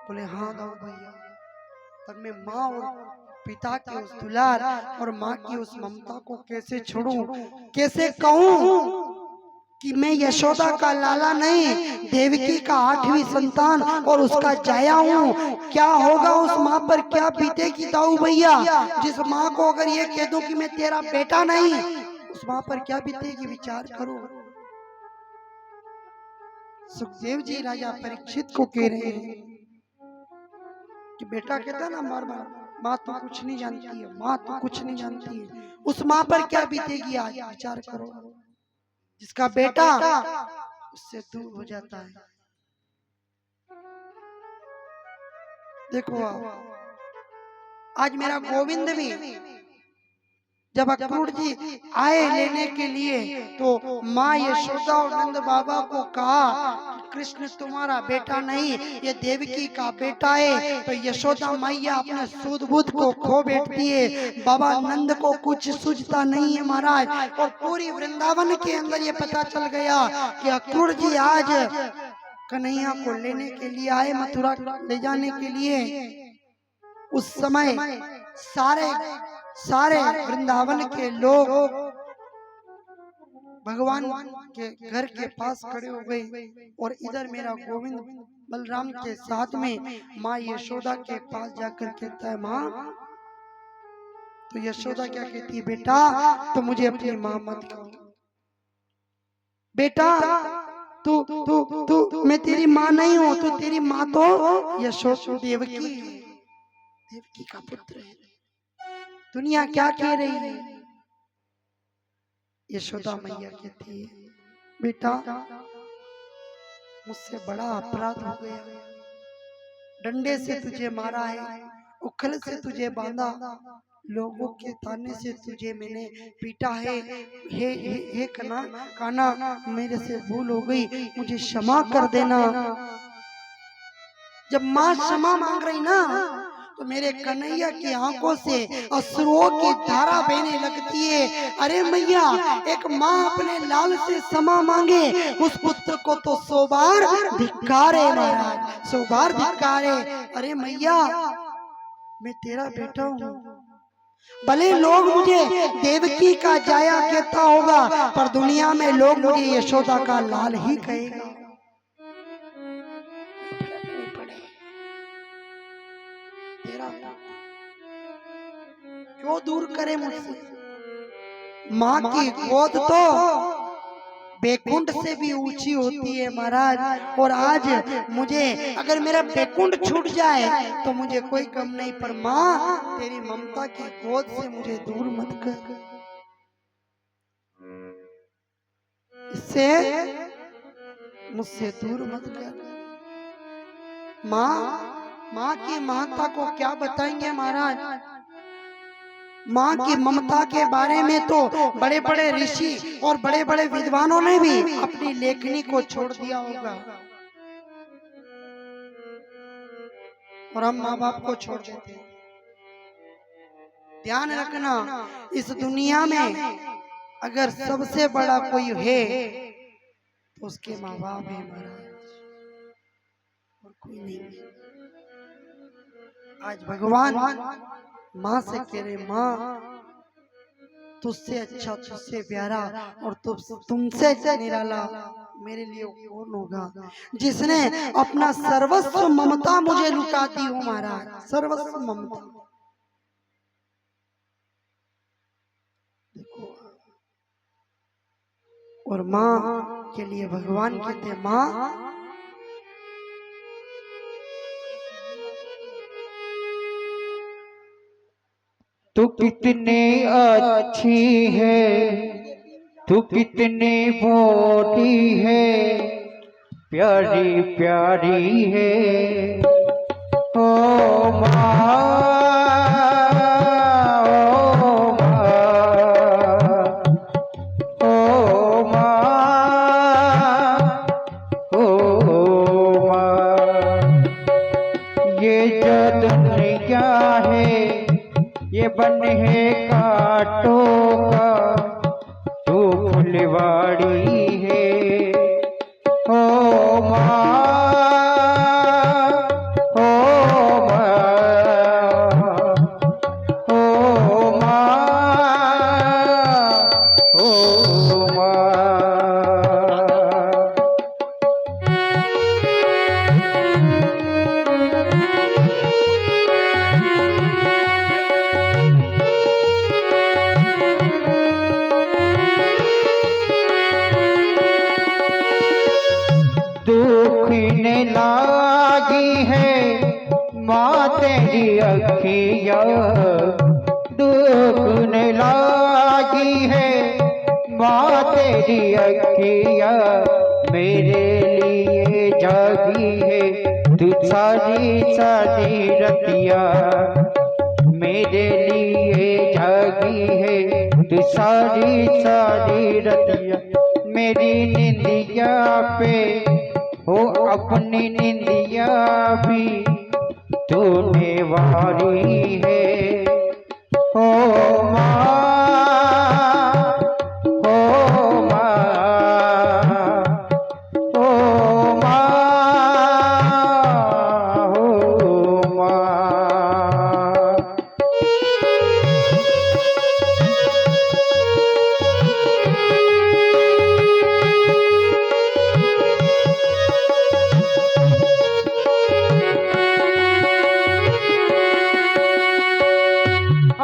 बोले हाँ दाऊ भैया, पर मैं माँ और पिता के उस दुलार और माँ की उस ममता को कैसे छोड़ूं, कैसे कहूं कि मैं यशोदा का लाला नहीं, देवकी का 8वीं संतान और उसका जाया हूँ। क्या होगा उस माँ पर, क्या बीतेगी दाऊ भैया? जिस माँ को अगर ये कह दूं कि मैं तेरा बेटा नहीं, उस माँ पर क्या बीतेगी, विचार करो। सुखदेव जी राजा परीक्षित को कह रहे हैं कि बेटा कहता ना बार बार, माँ तो कुछ नहीं जानती है, माँ तो कुछ नहीं जानती है। उस माँ पर क्या बीतेगी आज, विचार करो। जिसका बेटा उससे दूर हो जाता है। देखो आज मेरा गोविंद भी जब अक्रूर जी आए लेने के लिए तो माँ यशोदा और नंद बाबा को कहा कि कृष्ण तुम्हारा बेटा नहीं, ये देवकी का बेटा है। तो यशोदा मैया अपने सूझ बूझ को खो बैठती है। बाबा नंद को कुछ सूझता नहीं है महाराज, और पूरी वृंदावन के अंदर ये पता चल गया कि अक्रूर जी आज कन्हैया को लेने के लिए आए, मथुरा ले जाने के लिए। उस समय सारे वृंदावन के लोग भगवान के घर के पास खड़े हो गए, और इधर मेरा गोविंद बलराम के साथ में माँ यशोदा के पास जाकर कहता है माँ। तो यशोदा क्या कहती है, बेटा तो मुझे अपनी माँ मत कहो, बेटा तू तू तू मैं तेरी माँ नहीं हूँ, तू तेरी माँ तो यशोदा देवकी का पुत्र है। दुनिया क्या कह रही है? यशोदा मैया कहती है बेटा मुझसे बड़ा अपराध हो गया, डंडे से तुझे मारा है, उखल से तुझे बांधा, लोगों के ताने से तुझे मैंने पीटा है। हे काना मेरे से भूल हो गई, मुझे क्षमा कर देना। जब माँ क्षमा मांग रही ना तो मेरे कन्हैया की आंखों से अश्रुओं की धारा बहने लगती है। अरे मैया, एक माँ अपने लाल से क्षमा मांगे, उस पुत्र को तो 100 बार धिक्कारे महाराज, 100 बार धिक्कारे। अरे मैया मैं तेरा बेटा हूँ, भले लोग मुझे देवकी का जाया कहता होगा, पर दुनिया में लोग मुझे यशोदा का लाल ही कहेगा। क्यों दूर करे मुझसे? माँ की गोद तो बैकुंठ से भी ऊंची होती है महाराज, और आज मुझे अगर मेरा बैकुंठ छूट जाए तो मुझे कोई गम नहीं, पर माँ तेरी ममता की गोद से मुझे दूर मत कर, इससे मुझसे दूर मत कर। माँ की महत्ता को क्या बताएंगे महाराज? माँ की ममता के बारे में तो बड़े बड़े ऋषि और बड़े बड़े विद्वानों ने भी अपनी लेखनी को छोड़ दिया होगा, और हम माँ बाप को छोड़ देते हैं। ध्यान रखना, इस दुनिया में अगर सबसे बड़ा कोई है तो उसके माँ बाप है महाराज, और कोई नहीं है। आज भगवान माँ से कह रहे, माँ तुझसे अच्छा, तुझसे प्यारा और तुमसे निराला मेरे लिए कौन होगा, जिसने अपना सर्वस्व ममता मुझे लुटा दी हो महाराज, सर्वस्व ममता। देखो, और माँ के लिए भगवान कहते, माँ तू कितनी अच्छी है, तू कितनी मोटी है, प्यारी प्यारी है ओ माँ, ओ माँ, ओ माँ। ये जो दुनिया है ये बन है कांटों का, तू फुलवाड़ी है ओ माँ, ओ माँ, ओ माँ, ओ माँ। दुखने लागी है माँ तेरी अखिया, दुखने लागी है माँ तेरी अखिया, मेरे लिए जागी है तू सारी सारी रतिया, मेरे लिए जागी है तू सारी सारी रतिया, मेरी निंदिया पे हो अपनी निंदिया भी तूने वारी है ओ माँ, ओ माँ, ओ माँ, ओ माँ।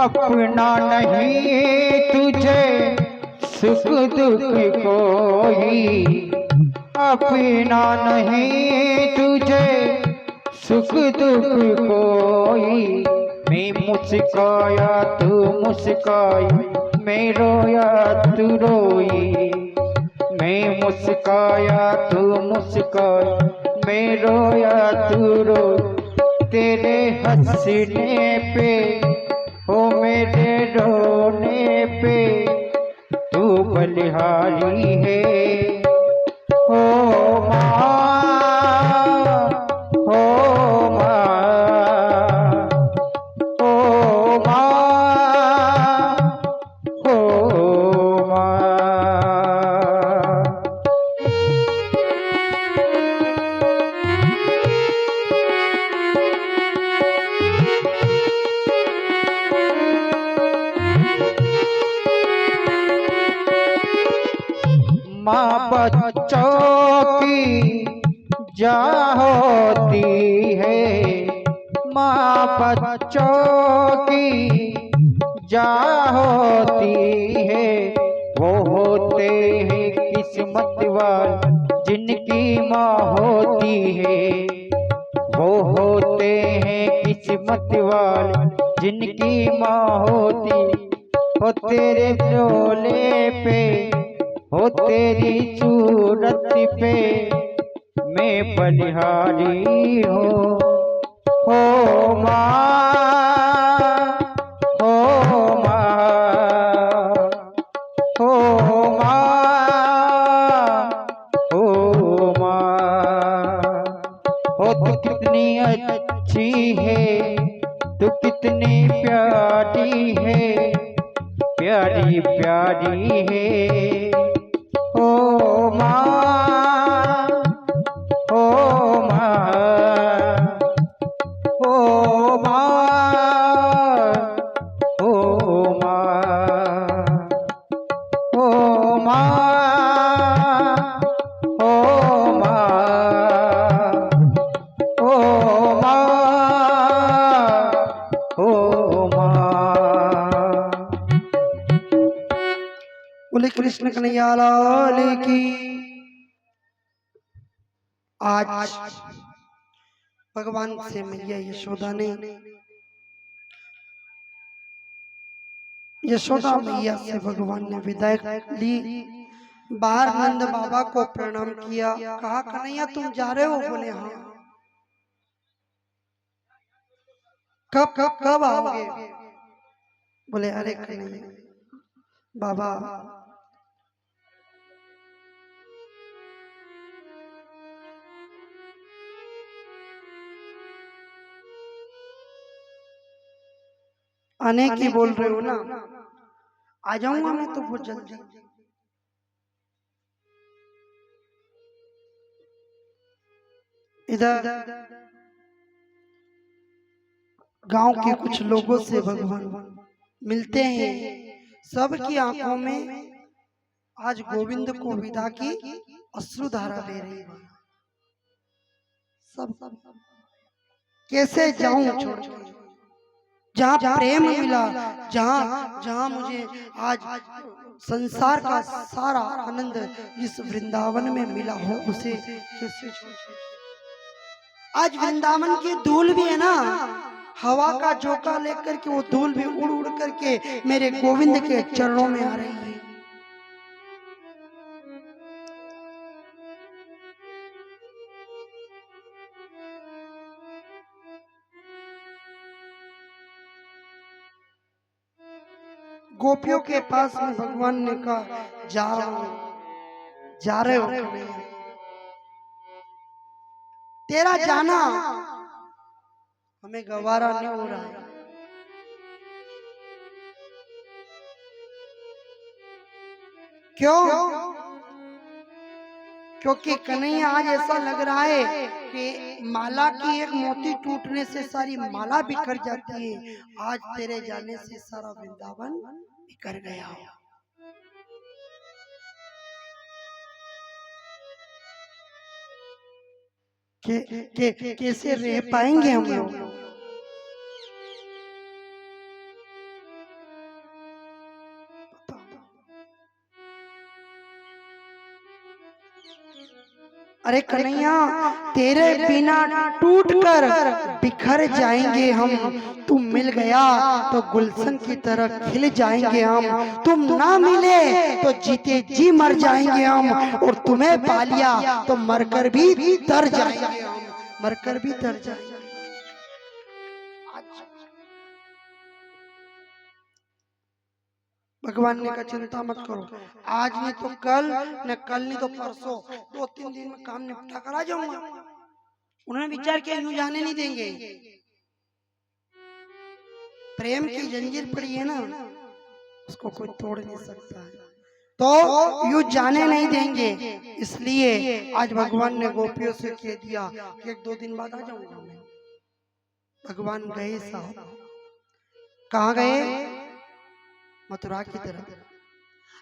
अपना नहीं तुझे सुख दुख कोई, अपना नहीं तुझे सुख दुख कोई, मैं मुस्काया तू मुस्काई, मैं रोया तू रोई, मैं मुस्काया तू मुस्काई, मैं रोया तू रोई, तेरे हंसने पे ओ मेरे रोने पे तू बलिहारी है ओ माँ, ओ माँ, ओ माँ, ओ माँ। माँ बच्चों की जा होती है, माँ बच्चों की जा होती है, वो होते हैं किस्मत वाले जिनकी माँ होती है, वो होते हैं किस्मत वाले जिनकी माँ होती, हो तेरे डोले पे हो तेरी सूरत पे मैं बलिहारी हूँ हो माँ, हो माँ, हो माँ, हो माँ। हो तू कितनी अच्छी है, तू कितनी प्यारी है, प्यारी प्यारी है ओ माँ, ओ माँ, ओ माँ, ओ माँ, ओ माँ, ओ माँ, ओ माँ, ओ माँ। बोले कृष्ण कन्हैया लाल की। आज भगवान से मैया यशोदा ने, यशोदा मैया से भगवान ने विदाई ली। बाहर नंद बाबा को प्रणाम किया, कहा कन्हैया तुम जा रहे हो? बोले हाँ। कब कब कब आओगे? बोले अरे कन्हैया बाबा आने की बोल रहे हो ना, आ जाऊंगा मैं तो बहुत जल्दी। इधर गांव के कुछ लोगों से भगवान मिलते हैं, सबकी आंखों में आज गोविंद को विदा की अश्रुधारा बह रही है। सब कैसे जाऊं छोड़ के, जहाँ प्रेम मिला, जहाँ जहाँ मुझे आज संसार का सारा आनंद जिस वृंदावन में मिला हो उसे कैसे छोड़। आज वृंदावन की धूल भी है ना, हवा का झोंका लेकर के वो धूल भी उड़ उड़ करके मेरे गोविंद के चरणों में आ रही है। गोपियों के पास में भगवान ने कहा जा रहा हूं। जा रहे हो कन्हैया? तेरा जाना हमें गवारा नहीं हो रहा है। क्यों? क्योंकि कन्हैया आज ऐसा लग रहा है कि माला की एक मोती टूटने से सारी माला बिखर जाती है, आज तेरे जाने से सारा वृंदावन बिखर गया हो। कैसे रह पाएंगे हम लोग? अरे कन्हैया तेरे बिना टूटकर बिखर जाएंगे हम, तू मिल गया तो गुलशन की तरह खिल जाएंगे हम, तुम ना मिले तो जीते जी मर जाएंगे हम, और तुम्हें पा लिया तो मरकर भी तर जाएंगे हम, मरकर भी तर जाएंगे। भगवान ने कहा चिंता मत करो, आज नहीं तो कल, न कल नहीं तो परसों, 2-3 दिन में काम निपटा कर आ जाऊंगा। उन्होंने विचार किया यूं जाने नहीं देंगे, प्रेम की जंजीर पड़ी है ना, उसको कोई तोड़ नहीं सकता है, तो यूं जाने नहीं देंगे। इसलिए आज भगवान ने गोपियों से कह दिया कि 1-2 दिन बाद आ जाऊंगा मैं। भगवान गए साहब, कहाँ गए? मथुरा की तरफ।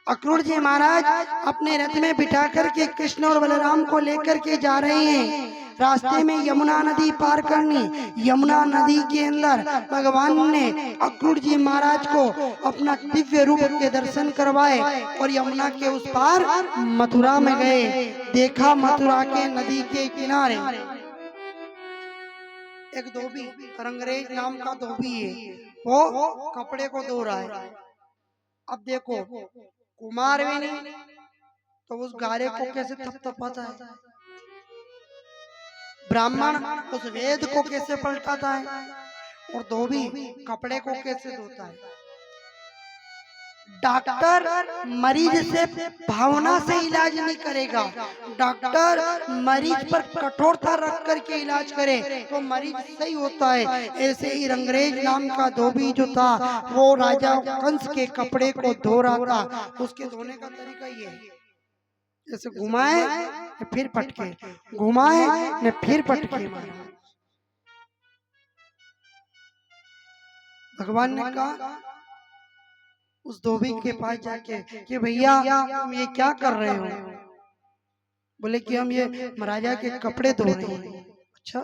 अक्रूर जी महाराज अपने रथ में बिठा करके कृष्ण और बलराम को लेकर के जा रहे हैं। रास्ते में यमुना नदी पार करनी, यमुना नदी के अंदर भगवान ने अक्रूर जी महाराज को अपना दिव्य रूप के दर्शन करवाए और यमुना के उस पार मथुरा में गए। देखा मथुरा के नदी के किनारे एक धोबी, रंगरेज नाम का धोबी है, वो कपड़े को धो रहा है। अब देखो कुमार भी नहीं तो उस गारे को कैसे थपथपाता है, ब्राह्मण उस वेद को कैसे पलटाता है, और धोबी कपड़े को कैसे धोता है। डॉक्टर मरीज से भावना से इलाज नहीं करेगा, डॉक्टर मरीज पर कठोरता रख करके इलाज करे तो मरीज सही होता है। ऐसे ही रंगरेज नाम का धोबी जो था वो राजा कंस के कपड़े को धो रहा था। उसके धोने का तरीका ये है, जैसे घुमाए ने फिर पटके, घुमाए ने फिर पटके मारा। भगवान ने कहा उस धोबी के पास जाके कि भैया तुम ये क्या कर रहे हो? बोले कि हम ये महाराजा के कपड़े धो रहे हैं। अच्छा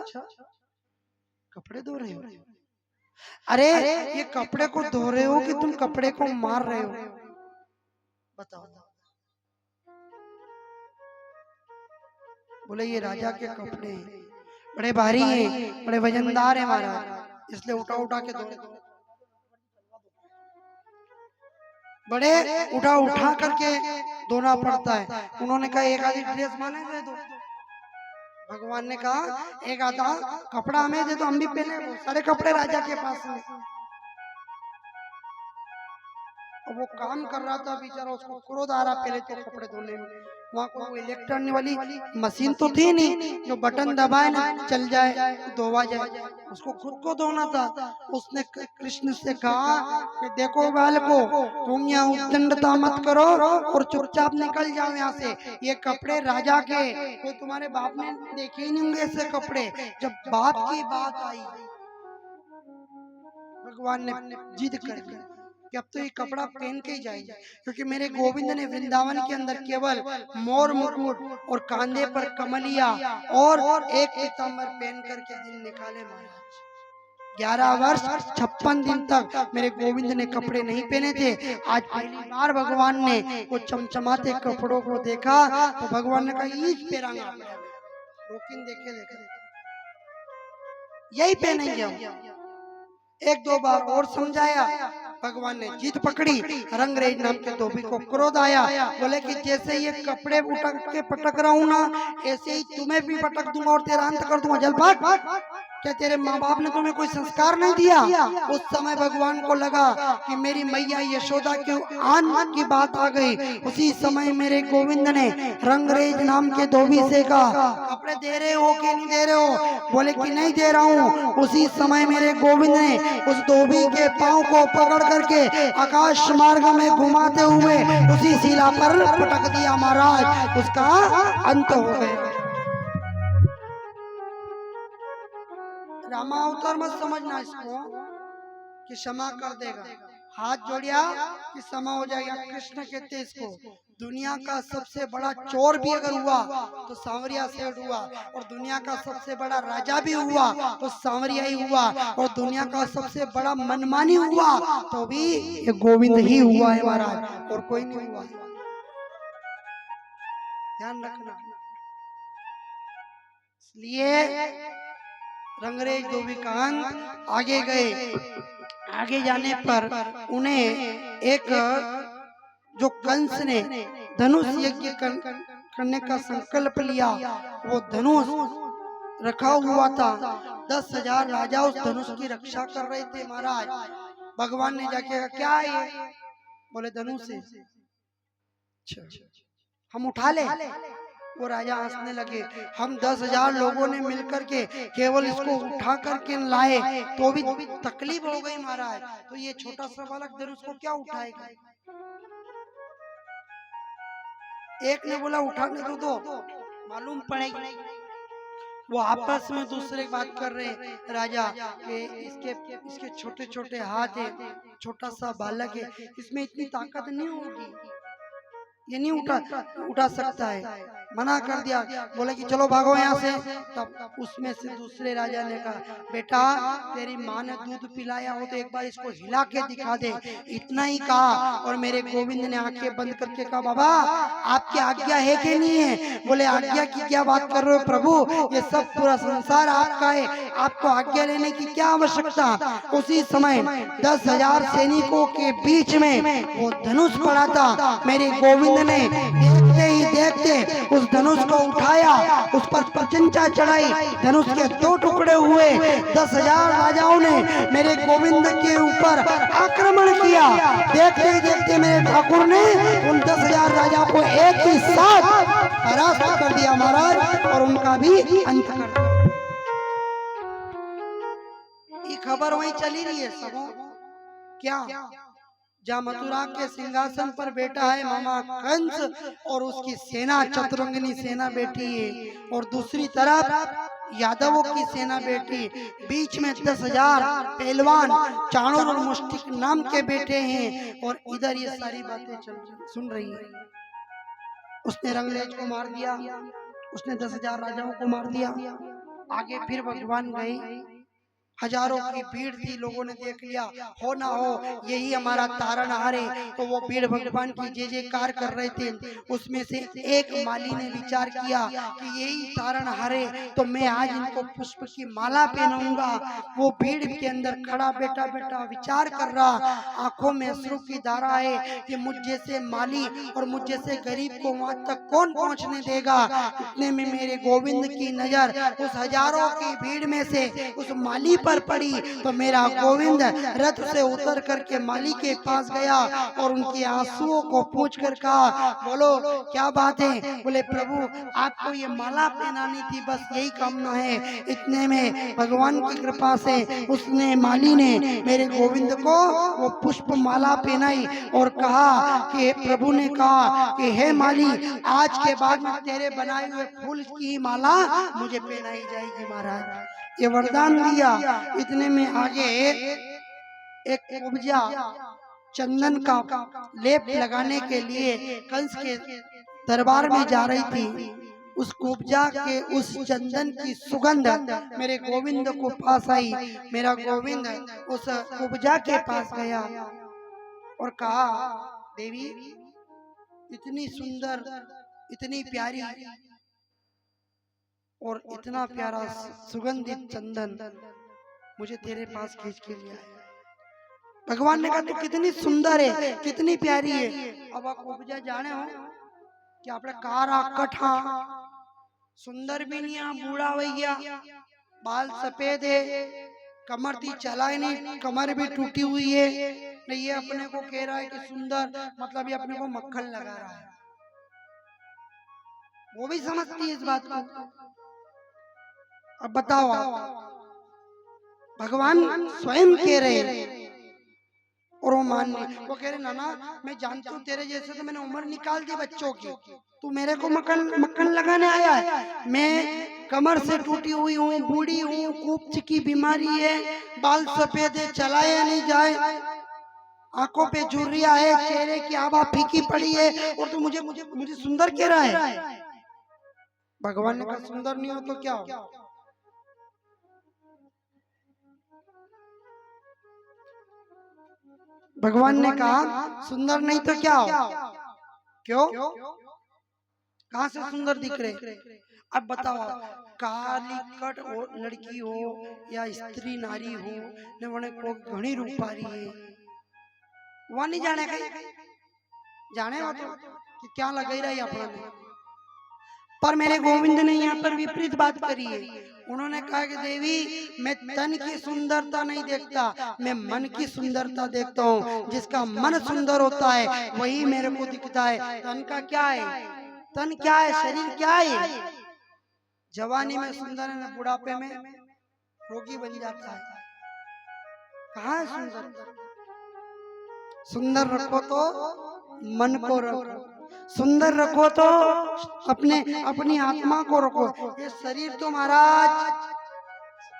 कपड़े धो रहे हो? अरे ये कपड़े को धो रहे हो कि तुम कपड़े को मार रहे हो? बताओ। बोले ये राजा के कपड़े हैं, बड़े भारी हैं, बड़े वजनदार हैं महाराज, इसलिए उठा उठा के धो। बड़े उठा उठा करके धोना पड़ता है। उन्होंने कहा एक आधी ड्रेस माने दे दो। भगवान ने कहा एक आधा कपड़ा हमें दे दो, हम भी पहने। वो सारे कपड़े राजा के पास में। वो काम कर रहा था बेचारा, उसको क्रोध आ रहा पहले तो कपड़े धोने में। वहाँ को वो इलेक्ट्रॉनिक वाली मशीन तो थी नहीं जो बटन दबाए ना चल जाए धोवा जाए, उसको खुद को धोना था। उसने कृष्ण से कहा कि देखो बालको, तुम यहाँ उद्दंडता मत करो और चुपचाप निकल जाओ यहाँ से। ये कपड़े राजा के, कोई तुम्हारे बाप ने देखे ही नहीं होंगे ऐसे कपड़े। जब बाप की बात आई, भगवान ने जिद कर दी कि अब तो ये कपड़ा पहन के ही जाएंगे, क्योंकि मेरे गोविंद ने वृंदावन के अंदर केवल मोर मुकुट और कांधे पर कमलिया और एक पीतांबर पहन करके दिन निकाले महाराज। 11 वर्ष 56 दिन तक मेरे गोविंद ने कपड़े नहीं पहने थे। आज पहली बार भगवान ने वो चमचमाते कपड़ों को देखा तो भगवान ने कहा ईज पेरांगा, रोकिन देखे देखे यही पहनेंगे हम। एक दो बार और समझाया, भगवान ने जीत पकड़ी। रंगरेज नाम के धोबी को क्रोध आया, बोले कि जैसे ये कपड़े उठक के पटक रहा हूं ना, ऐसे ही तुम्हें भी पटक दूंगा और तेरा अंत कर दूंगा। जल भाग। क्या तेरे माँ बाप ने तुम्हें कोई संस्कार नहीं दिया? उस समय भगवान को लगा कि मेरी मैया यशोदा के आन की बात आ गई। उसी समय मेरे गोविंद ने रंगरेज नाम के धोबी से कहा कपड़े दे रहे हो कि नहीं दे रहे हो? बोले कि नहीं दे रहा हूँ। उसी समय मेरे गोविंद ने उस धोबी के पांव को पकड़ करके आकाश मार्ग में घुमाते हुए उसी शिला पर पटक दिया महाराज। उसका अंत हो गया। रामा अवतार मत समझना इसको कि क्षमा कर देगा, हाथ जोड़िया कि क्षमा हो जाएगा। कृष्ण कहते इसको दुनिया का सबसे बड़ा चोर भी अगर हुआ तो सांवरिया सेठ हुआ, और दुनिया का सबसे बड़ा राजा भी हुआ तो सांवरिया ही हुआ, और दुनिया का सबसे बड़ा मनमानी हुआ तो भी ये गोविंद ही हुआ है महाराज, और कोई नहीं हुआ। ध्यान रखना। इसलिए रंगरेज धोबी का अंत आगे गए। आगे जाने पर उन्हें एक जो कंस ने धनुष यज्ञ करने का संकल्प लिया, वो धनुष रखा हुआ था। 10,000 राजा उस धनुष की रक्षा कर रहे थे महाराज। भगवान ने जाके कहा क्या है ये? बोले धनुष है। हम उठा ले। वो राजा हंसने लगे, हम 10,000 लोगों ने मिलकर के केवल इसको उठा करके लाए तो भी तकलीफ हो गई महाराज, तो ये छोटा सा बालक धनुष को क्या उठाएगा? एक ने बोला उठाने तो दो, मालूम पड़ेगी। वो आपस में दूसरे बात कर रहे राजा के इसके छोटे छोटे हाथ है, छोटा सा बालक है, इसमें इतनी ताकत नहीं होगी, ये नहीं उठा सकता है। मना कर दिया। बोले कि चलो भागो यहाँ से। तब उसमें से दूसरे राजा ने कहा बेटा तेरी माँ ने दूध पिलाया हो तो एक बार इसको हिला के दिखा दे। इतना ही कहा और मेरे गोविंद ने आंखें बंद करके कहा बाबा आपकी आज्ञा है कि नहीं है? बोले आज्ञा की क्या बात कर रहे हो प्रभु, ये सब पूरा संसार आपका है, आपको आज्ञा लेने की क्या आवश्यकता। उसी समय 10,000 सैनिकों के बीच में वो धनुष पड़ा था। मेरे गोविंद ने देखते ही देखते उस धनुष को उठाया, उस पर प्रचंडा चढ़ाई, धनुष के 2 टुकड़े हुए। 10,000 राजाओं ने मेरे गोविंद के ऊपर आक्रमण किया। देखते ही देखते मेरे ठाकुर ने उन 10,000 राजाओं को एक ही साथ परास्त कर दिया महाराज, और उनका भी अंत कर दिया। ये खबर वहीं चली रही है सबों क्या, जहाँ मथुरा के सिंहासन पर बैठा है मामा कंस और उसकी सेना चतुरंगिनी सेना बैठी है, और दूसरी तरफ यादवों की सेना बैठी, बीच में 10,000 पहलवान चाणूर और मुष्टिक नाम के बैठे हैं, और इधर ये सारी बातें सुन रही है। उसने रंगरेज को मार दिया, उसने 10,000 राजाओं को मार दिया। आगे फिर भगवान गए हजारों की भीड़ थी, लोगों ने देख लिया, हो ना हो यही हमारा तारणहार है। तो वो भीड़ भगवान की जय जयकार कर रहे थे। उसमें से एक माली ने विचार किया कि यही तारणहार है, तो मैं आज इनको पुष्प की माला पहनाऊंगा। वो भीड़ के अंदर खड़ा बेटा बेटा विचार कर रहा, आंखों में अश्रु की धारा है कि मुझ जैसे माली और मुझ जैसे गरीब को वहां तक कौन पहुंचने देगा। इतने में मेरे गोविंद की नजर उस हजारों की भीड़ में से उस माली पर पड़ी। तो मेरा गोविंद रथ से उतर करके माली के पास गया और उनके आंसुओं को पूछ कर कहा, बोलो क्या बात है। बोले प्रभु आपको ये माला पहनानी थी, बस यही कामना है। इतने में भगवान की कृपा से उसने माली ने मेरे गोविंद को वो पुष्प माला पहनाई और कहा कि प्रभु ने कहा कि हे माली, आज के बाद में तेरे बनाए हुए फूल की माला मुझे पहनाई जाएगी। महाराज ये वरदान दिया। इतने में आगे एक कुब्जा चंदन का लेप लगाने के लिए कंस के दरबार में जा रही थी। उस कुब्जा के उस चंदन की सुगंध मेरे गोविंद को पास आई। मेरा गोविंद उस कुब्जा के पास गया और कहा, देवी इतनी सुंदर, इतनी प्यारी और इतना प्यारा सुगंधित चंदन मुझे तेरे पास खींच के लिया है। भगवान ने कहा तू कितनी सुंदर है, कितनी प्यारी है। अब आप उपजा जाने हो कि आपने कारा कठा सुंदर भी नहीं है, बूढ़ा हो गया, बाल सफेद है, कमर थी चलाए नहीं, कमर भी टूटी हुई है। नहीं ये अपने को कह रहा है कि सुंदर, मतलब ये अपने को मक्खन लगा रहा है। वो भी समझती है इस बात को। अब बताओ भगवान स्वयं कह रहे और वो मान नहीं। वो कह रहे नाना मैं जानती हूँ तेरे जैसे तो मैंने उम्र निकाल दी बच्चों की, तू मेरे को मक्खन लगाने आया है। मैं कमर से टूटी हुई हूँ, बूढ़ी हूँ, कुब्ज की बीमारी है, बाल सफेद है, चलाया नहीं जाए, आंखों पे झुर्रिया है, चेहरे की आभा फीकी पड़ी है, और तू मुझे मुझे मुझे सुंदर कह रहा है। भगवान ने कहा सुंदर नहीं हो तो क्या हो। भगवान ने कहा सुंदर नहीं तो क्या हो। क्यों, कहां से सुंदर दिख रहे। अब बताओ काली कट हो लड़की हो या स्त्री नारी हो ने वने को घणी रूपारी है, वहां नहीं जाने कहीं जाने हो तो कि क्या लगाई रही अपना ने। पर मेरे गोविंद ने यहाँ पर विपरीत बात करी है। उन्होंने कहा कि देवी मैं तन की सुंदरता नहीं देखता, मैं मन की सुंदरता देखता हूँ। जिसका मन सुंदर होता है वही मेरे को दिखता है। तन का क्या है, तन क्या है, शरीर क्या है। जवानी में सुंदर है, बुढ़ापे में रोगी बन जाता है। कहाँ है सुंदर। सुंदर रखो तो मन को रखो, सुंदर रखो तो अपनी आत्मा को रखो। ये शरीर तो महाराज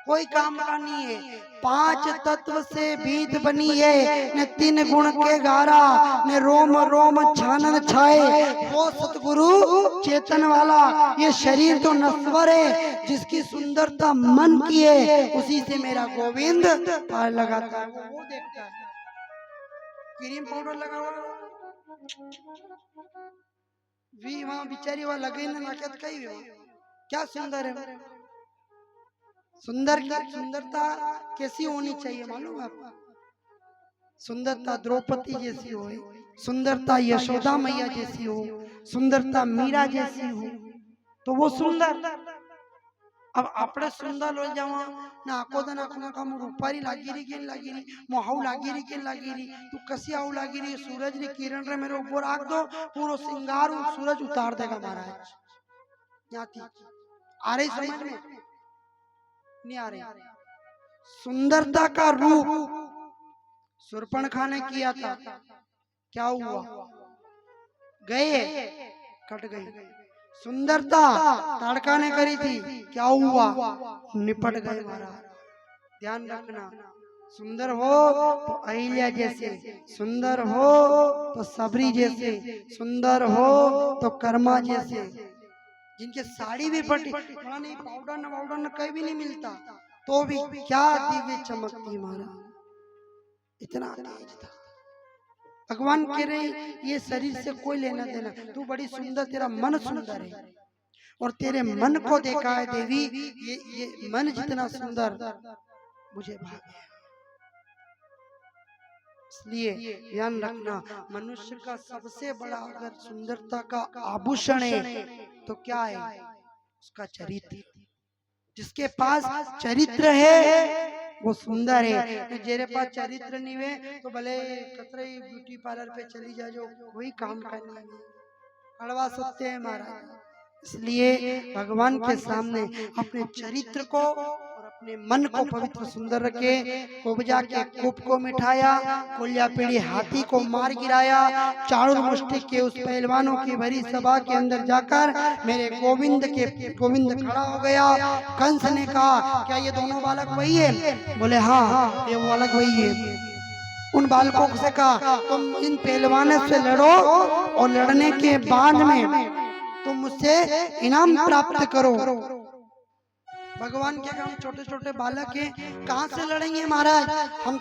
कोई काम का नहीं है। 5 तत्व से भीत बनी है, न 3 गुण के गारा, न रोम रोम छानन छाए, वो सतगुरु चेतन वाला। ये शरीर तो नश्वर है, जिसकी सुंदरता मन की है उसी से मेरा गोविंद पार लगाता है। वो देखता है क्रीम पाउडर लगा हुआ वी वहां बिचारी वहां लगे ना नाकत कई क्या सुंदर है। सुंदर की सुंदरता कैसी होनी चाहिए मालूम है। सुंदरता द्रौपदी जैसी हो, सुंदरता यशोदा मैया जैसी हो, सुंदरता मीरा जैसी हो तो वो सुंदर। अब आपने सुंदर हो जावा ना आको दन आको का रूपारी लागीरी के लागीरी मोहाऊ लागीरी के लागीरी तू कसी आऊ लागीरी सूरज री किरण रे मेरे ऊपर आग दो पूरा सिंगार सूरज उतार देगा महाराज। जाती आ रही समझ में नहीं आ रही। सुंदरता का रूप सुरपणखा ने किया था, क्या हुआ, गए कट गई। सुंदरता ताड़का ने करी थी, क्या हुआ, निपट गए महाराज। ध्यान रखना, सुंदर हो तो अहिल्या जैसे, सुंदर हो तो सबरी जैसे, सुंदर हो तो कर्मा जैसे, जिनके साड़ी भी फटी नहीं पाउडर न वाउडर न कहीं भी नहीं मिलता, तो भी क्या दिव्य चमकती महाराज, इतना तेज था। भगवान कह रहे ये शरीर से कोई लेना देना, तू बड़ी सुंदर, तेरा मन सुंदर है और तेरे मन को देखा है देवी, ये मन जितना सुंदर मुझे भाग गया। इसलिए ध्यान रखना, मनुष्य का सबसे बड़ा अगर सुंदरता का आभूषण है तो क्या है? उसका चरित्र। जिसके पास चरित्र है वो सुंदर है। जेरे पास चरित्र नहीं है तो भले कतरे ब्यूटी पार्लर पे चली जा, जो कोई काम करना नहीं, कड़वा सकते हैं महाराज। इसलिए भगवान के सामने अपने चरित्र को और अपने मन को पवित्र सुंदर रखे। कुब्जा के कूप को मिठाया, कुल्या पीढ़ी हाथी को मार गिराया, चाणूर मुष्टि के उस पहलवानों की भरी सभा के अंदर जाकर मेरे गोविंद खड़ा हो गया। कंस ने कहा क्या ये दोनों बालक वही है? बोले हाँ ये वो बालक वही है। उन बालकों से कहा तुम इन पहलवानों से लड़ो और लड़ने के बाद में तुम मुझसे इनाम प्राप्त करो। भगवान के हम छोटे छोटे बालक हैं, कहाँ से लड़ेंगे महाराज? हम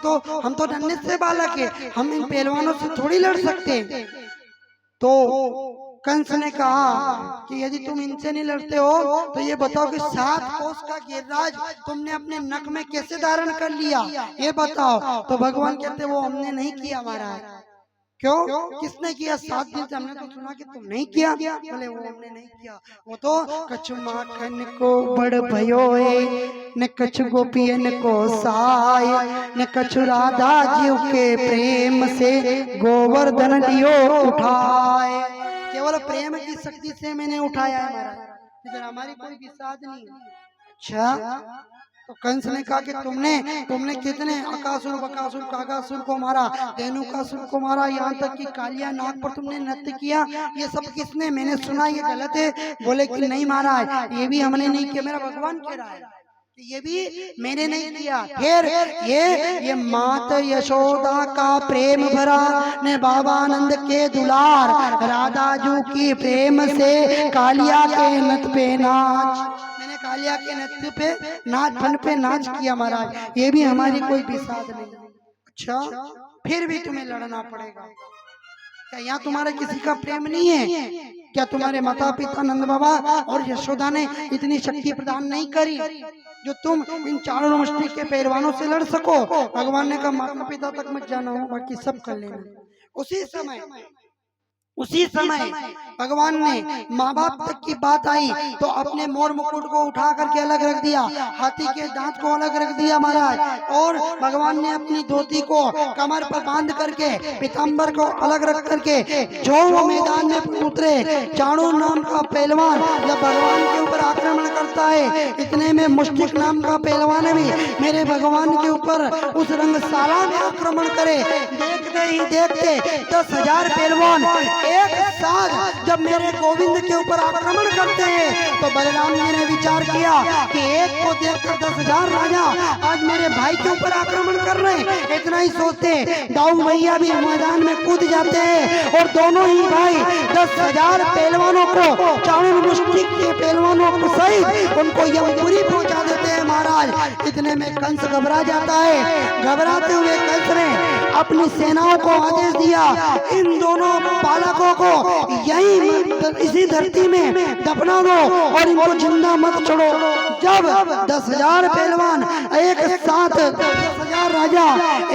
तो नन्हे से बालक है, हम इन पहलवानों से थोड़ी लड़ सकते। तो कंस ने कहा कि यदि तुम इनसे नहीं लड़ते हो तो ये बताओ कि 7 कोस का गिरिराज तुमने अपने नक में कैसे धारण कर लिया, ये बताओ। तो भगवान कहते वो हमने नहीं किया महाराज। क्यों? किसने किया? 7 दिन से हमने तो सुना कि तुम नहीं किया। बोले वो हमने नहीं किया, वो तो कछु माखन को बड़ भयो है, न कछु गोपियन को साय, न कछु राधा जी के प्रेम से गोवर्धन लियो उठाए। केवल प्रेम की शक्ति से मैंने उठाया है महाराज, इधर हमारी कोई विसाद नहीं। अच्छा, तो कंस ने कहा कि तुमने कितने अकासुर, बकासुर, कागासुर को मारा, धेनुकासुर को मारा, यहाँ तक कि कालिया नाग पर तुमने नृत्य किया, ये सब किसने? मैंने सुना ये गलत है। बोले कि नहीं महाराज ये भी हमने नहीं किया। मेरा भगवान कह रहा है ये भी मैंने नहीं किया। फिर ये मात यशोदा का प्रेम भरा ने बाबा आनंद के दुलार, राधा जू की प्रेम से कालिया के नृत्य पे नाच, मैंने कालिया के नृत्य पे फन पे नाच किया महाराज, ये भी हमारी कोई विसाद नहीं। अच्छा, फिर भी तुम्हें लड़ना पड़ेगा। क्या यहाँ तुम्हारा किसी का प्रेम नहीं है? क्या तुम्हारे माता पिता नंद बाबा और यशोदा ने इतनी शक्ति प्रदान नहीं करी जो तुम इन चारों मुष्टि के पहलवानों से लड़ सको? भगवान ने कहा माता पिता तक मत जाना हो, बाकी सब कर लेना। उसी समय भगवान ने माँ बाप तक की बात आई तो अपने मोर मुकुट को उठा करके अलग रख दिया, हाथी के दांत को अलग रख दिया महाराज, और भगवान ने अपनी धोती को कमर पर बांध करके पीताम्बर को अलग रख करके जो वो मैदान में उतरे, चाणूर नाम का पहलवान जब भगवान के ऊपर आक्रमण करता है, इतने में मुष्टिक नाम का पहलवान भी मेरे भगवान के ऊपर उस रंगशाला में आक्रमण करे। देखते ही देखते 10,000 पहलवान एक साथ जब मेरे गोविंद के ऊपर आक्रमण करते हैं तो बलराम जी ने विचार किया कि एक को देखकर 10,000 राजा आज मेरे भाई के ऊपर आक्रमण कर रहे हैं। इतना ही सोचते दाऊ भैया भी मैदान में कूद जाते हैं और दोनों ही भाई 10,000 पहलवानों को, चाणूर मुष्टि के पहलवानों को सहित उनको यमपुरी पहुंचा देते हैं महाराज। इतने में कंस घबरा जाता है। घबराते हुए कंस ने अपनी सेनाओं को आदेश दिया इन दोनों बालकों को यही इसी धरती में दफना दो और इनको जिंदा मत छोड़ो। जब 10,000 पहलवान एक साथ, 10,000 राजा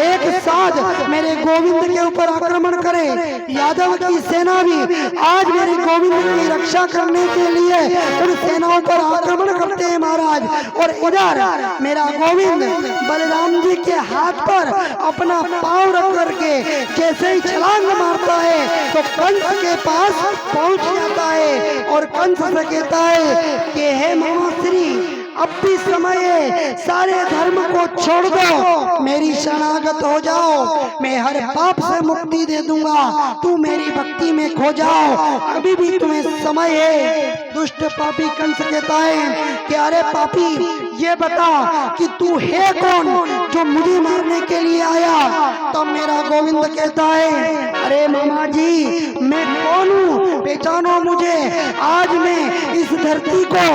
एक साथ मेरे गोविंद के ऊपर आक्रमण करे, यादव की सेना भी आज मेरे गोविंद की रक्षा करने के लिए उन सेनाओं पर आक्रमण करते हैं महाराज। और इधर मेरा गोविंद बलराम जी के हाथ पर अपना पांव रख करके जैसे ही छलांग मारता है तो कंस के पास पहुंच जाता है और कंस से कहता है कि हे महाश्री अब भी समय है, सारे धर्म को छोड़ दो, मेरी शरणागत हो जाओ, मैं हर पाप से मुक्ति दे दूंगा, तू मेरी भक्ति में खो जाओ, अभी भी तुम्हें समय है। दुष्ट पापी कंस कहता है कि अरे पापी ये बता कि तू है कौन जो मुझे मारने के लिए आया? तब मेरा गोविंद कहता है अरे मामा जी मैं कौन हूँ, पहचानो मुझे, आज मैं इस धरती को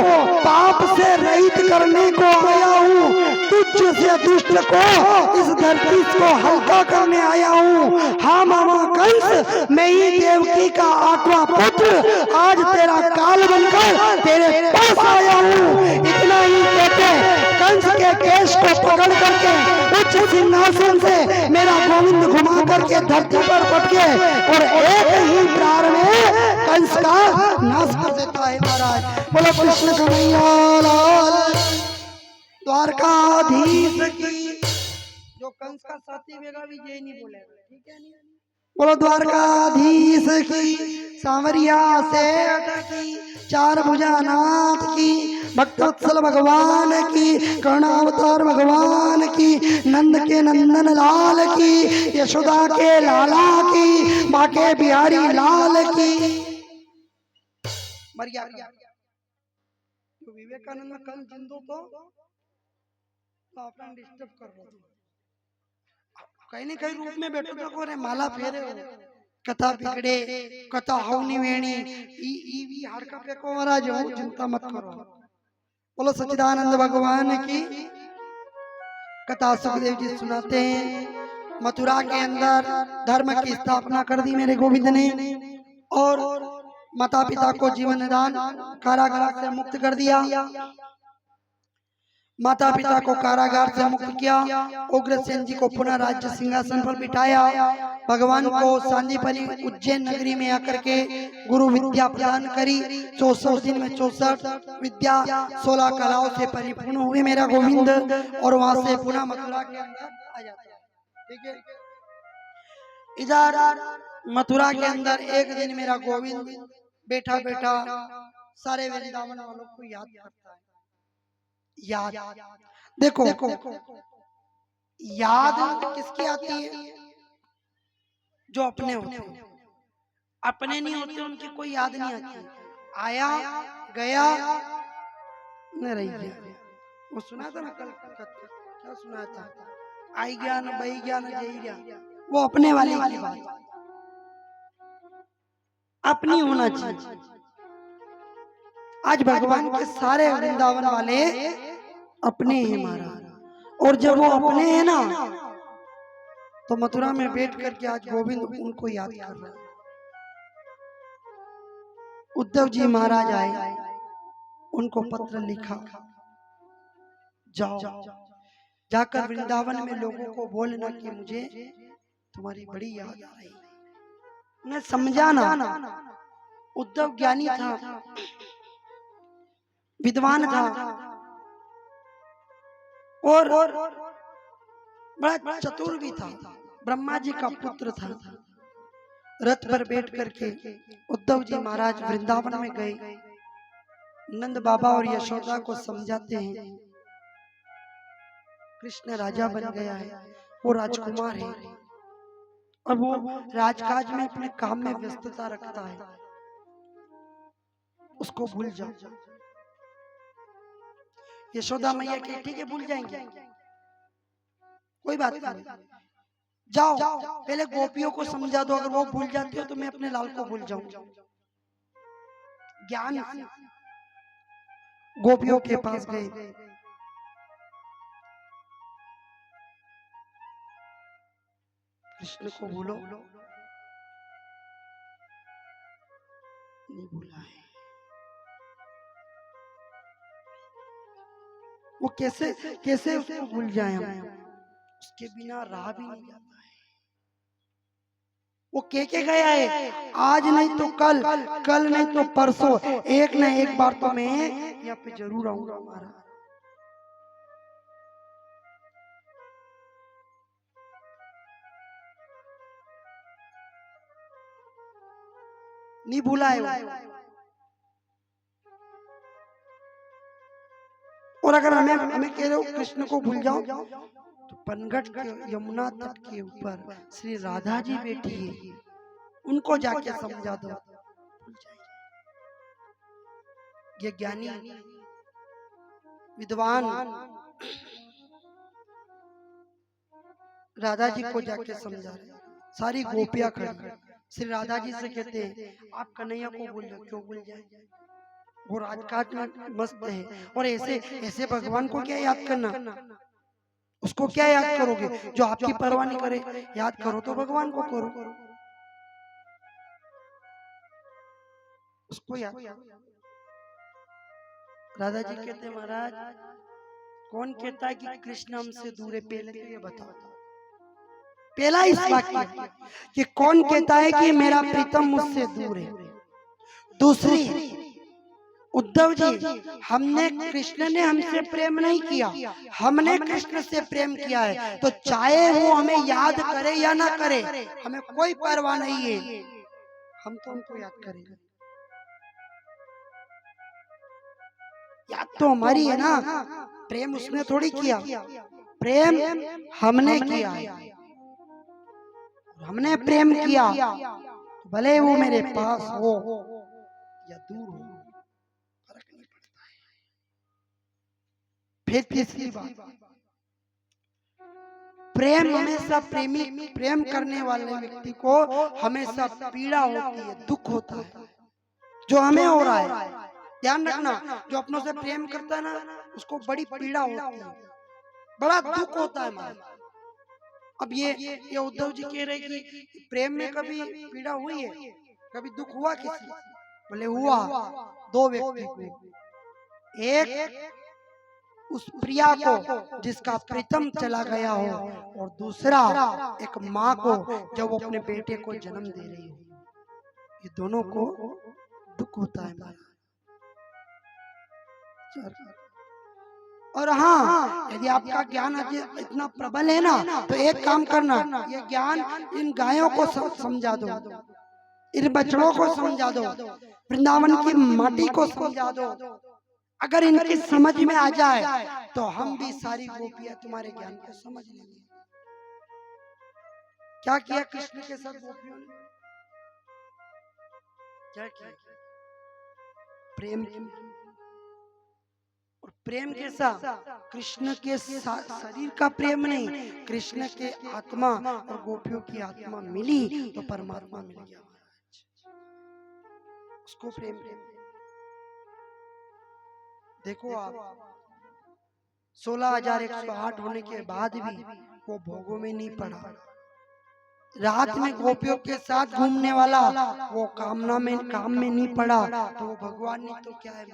पाप से रहित करने को आया हूँ, तुझ जैसे दुष्ट को इस धरती को हल्का करने आया हूँ। हाँ मामा कंस, मैं ही देवकी का 8वां पुत्र आज तेरा काल बनकर तेरे पास आया हूँ। इतना ही कहते कंस के केश को पकड़ करके उच्च सिंहासन से मेरा गोविंद घुमा करके धरती पर पटके और एक ही प्रहार में कंस का नाश कर देता है। महाराज बोलो कृष्ण कन्हैया लाल, द्वारकाधीश की। जो कंस का साथी बेगा भी ये नहीं बोलेगा, ठीक है नहीं? बोलो द्वारकाधीश की, सांवरिया सेठ की, चार भुजानाथ की, भक्तवत्सल भगवान की, कर्णावतार भगवान की, नंद के नंदन लाल की, यशोदा के लाला की, बाके बिहारी लाल की। मर गया तो विवेकानंद में कल जिंदो तो अपना डिस्टर्ब कर रहा था, कहीं न कहीं रूप में बैठो तो रे माला फेरे हो, कथा बिगड़े, कथा हवनी वेणी ई हड़का पे को महाराज हो, चिंता मत करो। बोलो सच्चिदानंद भगवान की। कथा सुखदेव जी सुनाते हैं, मथुरा के अंदर धर्म की स्थापना कर दी मेरे गोविंद ने और माता पिता को जीवन दान कारागार से मुक्त कर दिया। माता पिता को कारागार से मुक्त किया, उग्रसेन जी को पुनः राज्य सिंहासन पर बिठाया, भगवान को सांदीपनि उज्जैन नगरी में आकर के गुरु विद्या प्रदान करी। 64 दिन में 64 विद्या 16 कलाओं से परिपूर्ण हुए मेरा गोविंद, और वहां से पुनः मथुरा के अंदर आ जाता है। ठीक है, इधर मथुरा के अंदर एक दिन मेरा गोविंद बैठा बैठा सारे वृंदावन वालों को याद करता है। याद देखो याद किसकी आती है? जो अपने होते हैं। अपने नहीं होते उनकी कोई याद नहीं आती। आया गया न रही गया। वो सुना था ना कल, क्या सुना था? आई गया न बही गया न जही गया। वो अपने वाले की बात अपनी होना चाहिए। आज भगवान के सारे वृंदावन वाले अपने हैं महाराज, और जब वो अपने हैं ना तो मथुरा में बैठ करके आज गोविंद उनको याद कर रहे हैं। उद्धव जी महाराज आए, उनको पत्र लिखा, जाओ जाकर वृंदावन में लोगों को बोलना कि मुझे तुम्हारी बड़ी याद आ रही। उन्हें समझाना। उद्धव ज्ञानी था, विद्वान था और बड़ा चतुर भी था, ब्रह्मा जी का पुत्र था। रथ पर बैठ करके उद्धव जी महाराज वृंदावन में गए। नंद बाबा और यशोदा को समझाते हैं, कृष्ण राजा बन गया है, वो राजकुमार है और वो राजकाज में अपने काम में व्यस्तता रखता है, उसको भूल जाओ। यशोदा मैया के ठीक है भूल जाएंगे, कोई बात नहीं, जाओ पहले गोपियों को समझा दो, अगर वो भूल जाती हो तो मैं अपने लाल को भूल जाऊंगा। ज्ञान गोपियों के पास गए, कृष्ण को भूलो, नहीं भूला है। वो कैसे कैसे उसको भूल जाए हम, उसके बिना रहा भी नहीं जाता है। वो के गया है, आज नहीं तो कल, कल नहीं तो परसों, एक न एक बार तो मैं यहाँ पे जरूर आऊंगा। हमारा नहीं भूला है। और अगर हमें कह रहे हो कृष्ण को भूल जाओ, तो पनघट के यमुना तट के ऊपर श्री राधा जी बैठी है, उनको जाके समझा दो, भूल जाएगी। ये ज्ञानी विद्वान राधा जी को जाके समझा रहे। सारी गोपियां खड़ी, श्री राधा जी से कहते हैं आप कन्हैया को भूल जाओ। क्यों भूल जाए? वो राजकाज में मस्त है, और ऐसे ऐसे भगवान को क्या याद करना। उसको क्या याद करोगे? जो आपकी परवाह नहीं करे। याद करो तो भगवान को करो, उसको याद करो। राधा जी कहते महाराज, कौन कहता है कि कृष्ण हमसे दूर है? पहले तो ये बताओ। पहला इस वाक्य कि कौन कहता है कि मेरा प्रीतम मुझसे दूर है? दूसरी, उद्धव जी, हमने, कृष्ण ने हमसे प्रेम नहीं किया, हमने कृष्ण से प्रेम किया है। तो चाहे वो हमें याद करे या ना करे, हमें कोई परवाह नहीं है, हम तो उनको याद करेंगे। याद तो हमारी है ना, प्रेम उसने थोड़ी किया, प्रेम हमने किया है। हमने प्रेम किया, भले वो मेरे पास हो या दूर हो, फर्क नहीं पड़ता है। फिर तीसरी बात, प्रेम हमेशा, प्रेम करने वाले व्यक्ति को हमेशा पीड़ा होती है, दुख होता है, जो हमें हो रहा है। ध्यान रखना, जो अपनों से प्रेम करता है ना, उसको बड़ी पीड़ा होती है, बड़ा दुख होता है हमारा। अब ये उद्धव जी कह रहे कि प्रेम में कभी पीड़ा हुई है, कभी दुख हुआ किसी? बोले हुआ, दो व्यक्ति को। एक उस प्रिया को जिसका प्रीतम चला गया हो, और दूसरा एक माँ को जब वो अपने बेटे को जन्म दे रही हो। ये दोनों को दुख होता है। और हाँ, यदि आपका ज्ञान इतना प्रबल है ना, तो एक काम करना, ये ज्ञान इन गायों को समझा दो, इन बछड़ों को समझा दो, वृंदावन की माटी को समझा दो। अगर इनकी समझ में आ जाए तो हम भी सारी गोपियां तुम्हारे ज्ञान को समझ लेंगे। क्या किया कृष्ण के साथ गोपियों ने? क्या किया? प्रेम किया। और प्रेम कैसा? कृष्ण के शरीर का प्रेम नहीं, कृष्ण के आत्मा और गोपियों की आत्मा मिली तो परमात्मा मिल गया, उसको प्रेम। देखो आप, 16,108 होने के बाद भी वो भोगों में नहीं पड़ा। रात में गोपियों के साथ घूमने वाला वो काम में नहीं पड़ा, तो वो भगवान नहीं तो क्या है?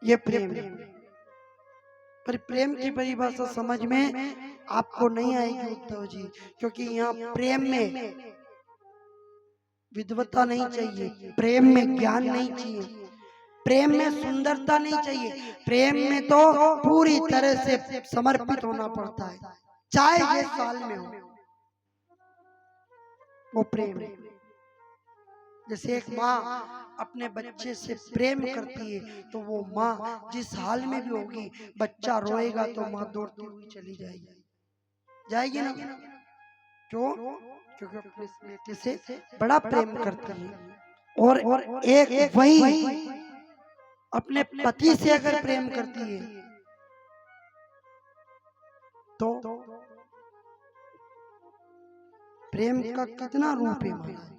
ये प्रेम। पर प्रेम की परिभाषा समझ में आपको नहीं आएगी उद्धव जी, क्योंकि यहाँ प्रेम में विद्वता नहीं चाहिए, प्रेम में ज्ञान नहीं चाहिए, प्रेम में सुंदरता नहीं चाहिए, प्रेम में तो पूरी तरह से समर्पित होना पड़ता है, चाहे ये साल में हो, वो प्रेम है। जैसे एक माँ अपने बच्चे से प्रेम करती है, तो वो माँ जिस हाल में भी होगी, बच्चा रोएगा तो माँ दौड़ती हुई चली जाएगी ना? क्यों? क्योंकि अपने बेटे से बड़ा प्रेम करती है। और एक वही अपने पति से अगर प्रेम करती है तो प्रेम का कितना रूप है महाराज।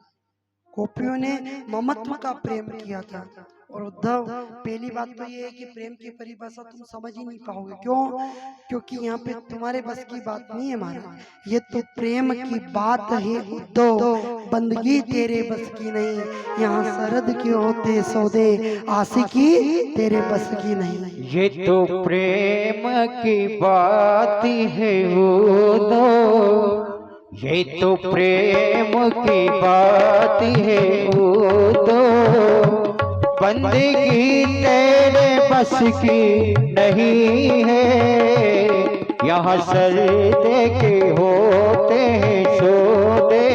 गोपियों ने ममत्व का प्रेम किया था। और उद्धव, पहली बात तो ये है कि प्रेम की परिभाषा तुम समझ ही नहीं पाओगे। क्यों? क्योंकि यहाँ पे तुम्हारे बस की बात नहीं है महाराज, ये तो प्रेम की बात है उद्धव, बंदगी तेरे बस की नहीं, यहाँ शरद के होते सौदे, आशिकी तेरे बस की नहीं। ये तो प्रेम की बात है उद्धव, ये तो प्रेम की बात है उद्धव, बंदगी तेरे बस की नहीं है, यहाँ सरदे के होते हैं सौदे,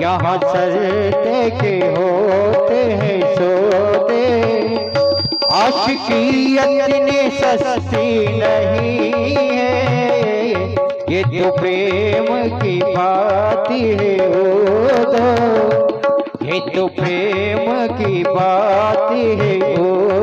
यहाँ सरदे के होते हैं सौदे, आशिकी इतनी सस्ती नहीं है, ये तो प्रेम की बात है उद्धव, ये तो प्रेम की बात है उद्धव।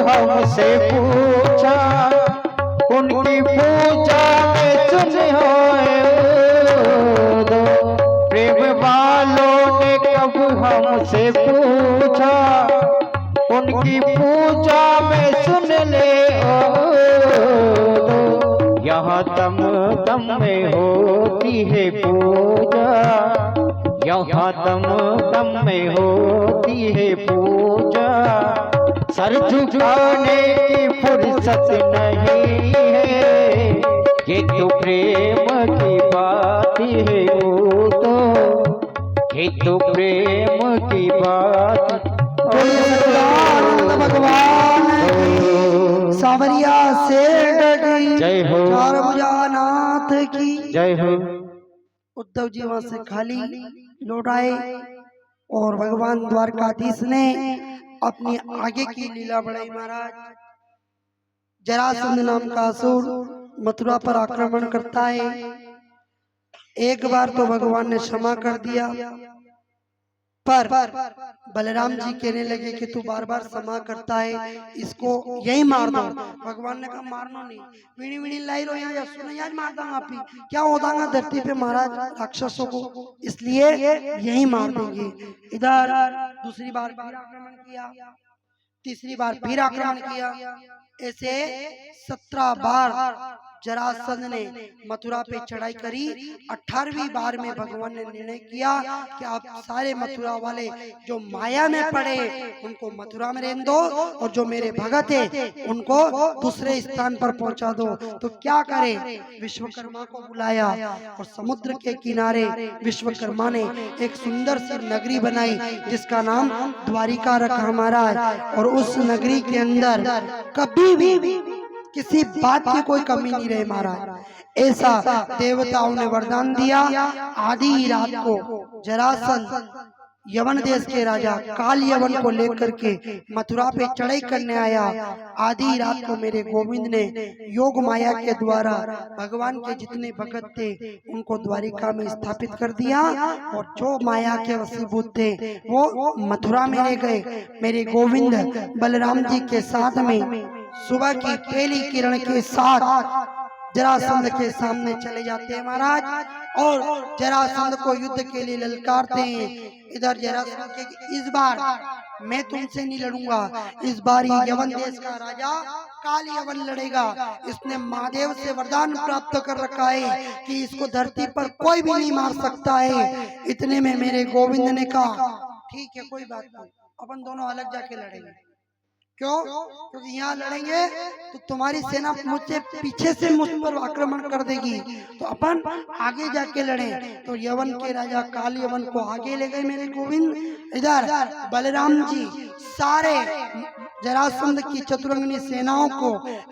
हमसे पूछा, उनकी पूजा में सुन होए दो। प्रेम वालों ने कब हमसे पूछा, उनकी पूजा में सुन ले दो। यहाँ दम दम में होती है पूजा, यहाँ दम दम में होती है पूजा। सर झुकाने की फुर्सत नहीं है, ये तो प्रेम की बात है वो तो, ये तो प्रेम की बात। भगवान सावरिया सेठ की जय हो, चार भुजानाथ की जय हो। उद्धव जी वहां से खाली लौट आए और भगवान द्वारकाधीश ने अपनी आगे की लीला बढ़ाई। महाराज जरासंध नाम का असुर मथुरा पर आक्रमण करता है। एक बार तो भगवान ने क्षमा कर दिया, पर बलराम जी कहने लगे कि तू बार बार क्षमा करता है, इसको यही मार दो। भगवान ने कहा मारना नहीं, वीणी वीणी लाई रो यहाँ सुना आज मार दूंगा आप ही, क्या हो जाएगा धरती पे महाराज राक्षसों को, इसलिए यही मार देंगे। इधर दूसरी बार फिर आक्रमण किया, तीसरी बार फिर आक्रमण किया, ऐसे 17 बार जरासंध ने मथुरा पे चढ़ाई करी। 18वीं बार में भगवान ने निर्णय किया कि आप सारे मथुरा वाले जो माया में पड़े उनको मथुरा में रहने दो, और जो मेरे भगत है उनको दूसरे स्थान पर पहुंचा दो। तो क्या करे, विश्वकर्मा को बुलाया और समुद्र के किनारे विश्वकर्मा ने एक सुंदर सी नगरी बनाई जिसका नाम द्वारिका रखा महाराज। और उस नगरी के अंदर कभी भी किसी बात की कोई कमी नहीं रहे महाराज। ऐसा देवताओं ने वरदान दिया। आधी रात को जरासंध यवन देश के राजा काल यवन को लेकर के मथुरा पे चढ़ाई करने आया। आधी रात को मेरे गोविंद ने योग माया के द्वारा भगवान के जितने भगत थे उनको द्वारिका में स्थापित कर दिया, और जो माया के वशीभूत थे वो मथुरा में रह गए। मेरे गोविंद बलराम जी के साथ में सुबह की पहली किरण के साथ जरासंध के सामने चले जाते हैं महाराज, और जरासंध को युद्ध के लिए ललकारते हैं। इधर जरासंध के इस बार मैं तुमसे नहीं लड़ूंगा, इस बार ये यवन देश का राजा काल यवन लड़ेगा। इसने महादेव से वरदान प्राप्त कर रखा है कि इसको धरती पर कोई भी नहीं मार सकता है। इतने में मेरे गोविंद ने कहा ठीक है कोई बात नहीं, अपन दोनों अलग जाके लड़ेंगे। क्यों? क्योंकि यहाँ लड़ेंगे तो तुम्हारी सेना मुझसे पीछे से मुझ पर आक्रमण कर देगी, तो अपन आगे जाके लड़े। तो यवन के राजा काल यवन को आगे ले गए मेरे गोविंद। इधर बलराम जी सारे जरासंध की चतुरंगनी सेनाओं को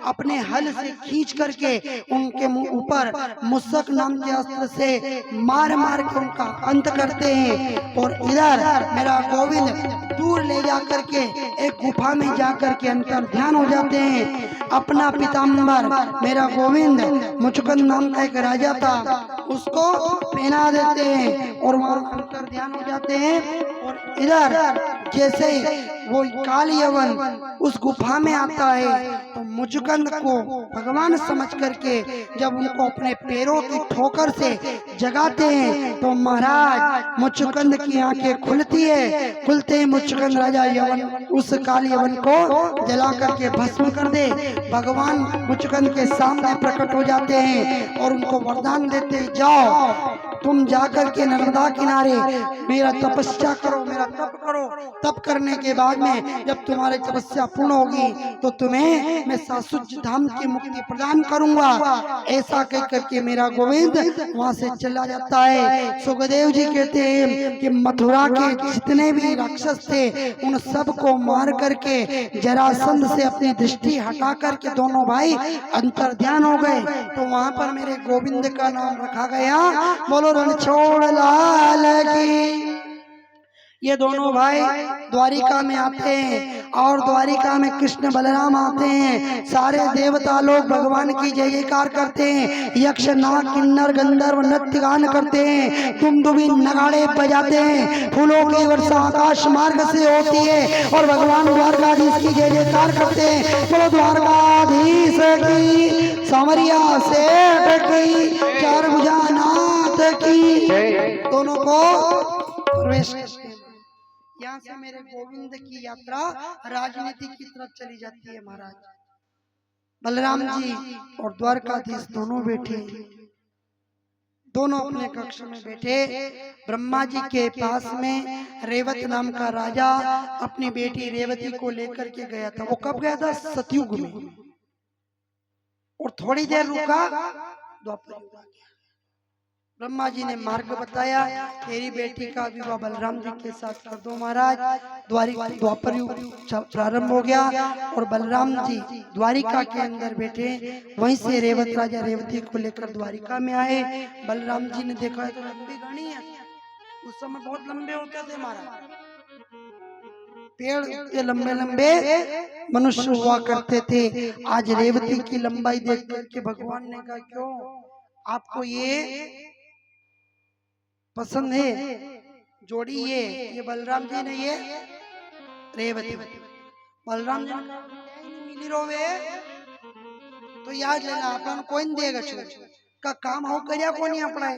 अपने हल से खींच करके उनके मुंह ऊपर मुसक नाम के अस्त्र से मार मार के उनका अंत करते हैं। और इधर मेरा गोविंद दूर ले जाकर के एक गुफा में जाकर के अंतर ध्यान हो जाते हैं। अपना पिताम्बर मेरा गोविंद मुचुकुंद नाम का एक राजा था उसको पहना देते हैं और वहाँ अंतर ध्यान हो जाते हैं। और इधर जैसे वो काल यवन उस गुफा में आता है तो मुचुकुंद को भगवान समझ करके जब उनको अपने पैरों की ठोकर से जगाते हैं तो महाराज मुचुकुंद की आंखें खुलती है। खुलते ही मुचुकुंद राजा यवन उस काल यवन को जला करके भस्म कर दे। भगवान मुचुकुंद के सामने प्रकट हो जाते हैं और उनको वरदान देते जाओ तुम जाकर के नर्मदा किनारे मेरा तपस्या करो, मेरा तप करो। तप करने के बाद में जब तुम्हारी तपस्या पूर्ण होगी तो तुम्हें मैं शाश्वत धाम की मुक्ति प्रदान करूंगा। ऐसा कह करके मेरा गोविंद वहां से चला जाता है। सुखदेव जी कहते हैं कि मथुरा के जितने भी राक्षस थे उन सबको मार करके जरासंध से अपनी दृष्टि हटा करके दोनों भाई अंतर ध्यान हो गए। तो वहां पर मेरे गोविंद का नाम रखा गया। बोलो रणछोड़ लाल की। ये दोनों भाई द्वारिका में आते हैं और द्वारिका में कृष्ण बलराम आते हैं। सारे देवता लोग भगवान की जय जयकार करते हैं। यक्ष नाग किन्नर गंधर्व नृत्य गान करते हैं, दुमदुमी नगाड़े बजाते हैं, फूलों की वर्षा आकाश मार्ग से होती है और भगवान द्वारकाधीश की जय जयकार करते हैं। बोलो द्वारकाधीश की, सामरिया सेठ की, चार भुजानाथ की। दोनों को प्रवेश करते हैं। यहाँ से मेरे गोविंद की यात्रा राजनीति की तरफ चली जाती है। महाराज बलराम जी और द्वारकाधीश दोनों बैठे, दोनों अपने कक्ष में बैठे। ब्रह्मा जी के पास में रेवत नाम का राजा अपनी बेटी रेवती को लेकर के गया था। वो कब गया था? सतयुग में। और थोड़ी देर रुका, द्वापर युग आ गया। ब्रह्मा जी ने मार्ग बताया, तेरी बेटी का विवाह बलराम जी के साथ कर दो महाराज। द्वापर युग प्रारंभ हो गया और बलराम जी द्वारिका के अंदर बैठे। वहीं से रेवत राजा रेवती को लेकर द्वारिका में आए। बलराम जी ने देखा तो लंबी घड़ी है, उस समय बहुत लंबे होते थे महाराज, पेड़ के लंबे लंबे मनुष्य हुआ करते थे। आज रेवती की लंबाई देख करके भगवान ने कहा, क्यों आपको ये पसंद है जोड़ी? ये बलराम जी ने, ये रेवती। बलराम जी ने मिली रोवे तो याद लेना, अपन कोई नहीं देगा छोड़ का काम हो करिया कोनी अपना।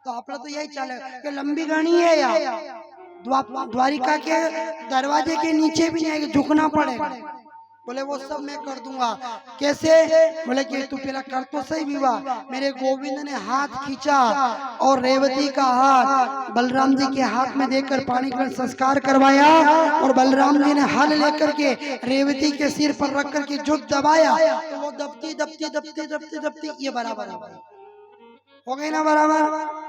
तो अपना तो यही चलेगा कि लंबी घड़ी है यार, द्वारिका के दरवाजे के नीचे भी नहीं आएगी, झुकना पड़ेगा। बोले वो सब मैं कर दूंगा। कैसे? बोले कि तू पहला कर तो सही विवाह। मेरे गोविंद ने हाथ खींचा और रेवती का हाथ बलराम जी के हाथ में देकर पानी का संस्कार करवाया और बलराम जी ने हल लेकर के रेवती के सिर पर रख करके जो दबाया तो वो दबती दबती दबती दबती दबती ये बराबर हो गई ना, बराबर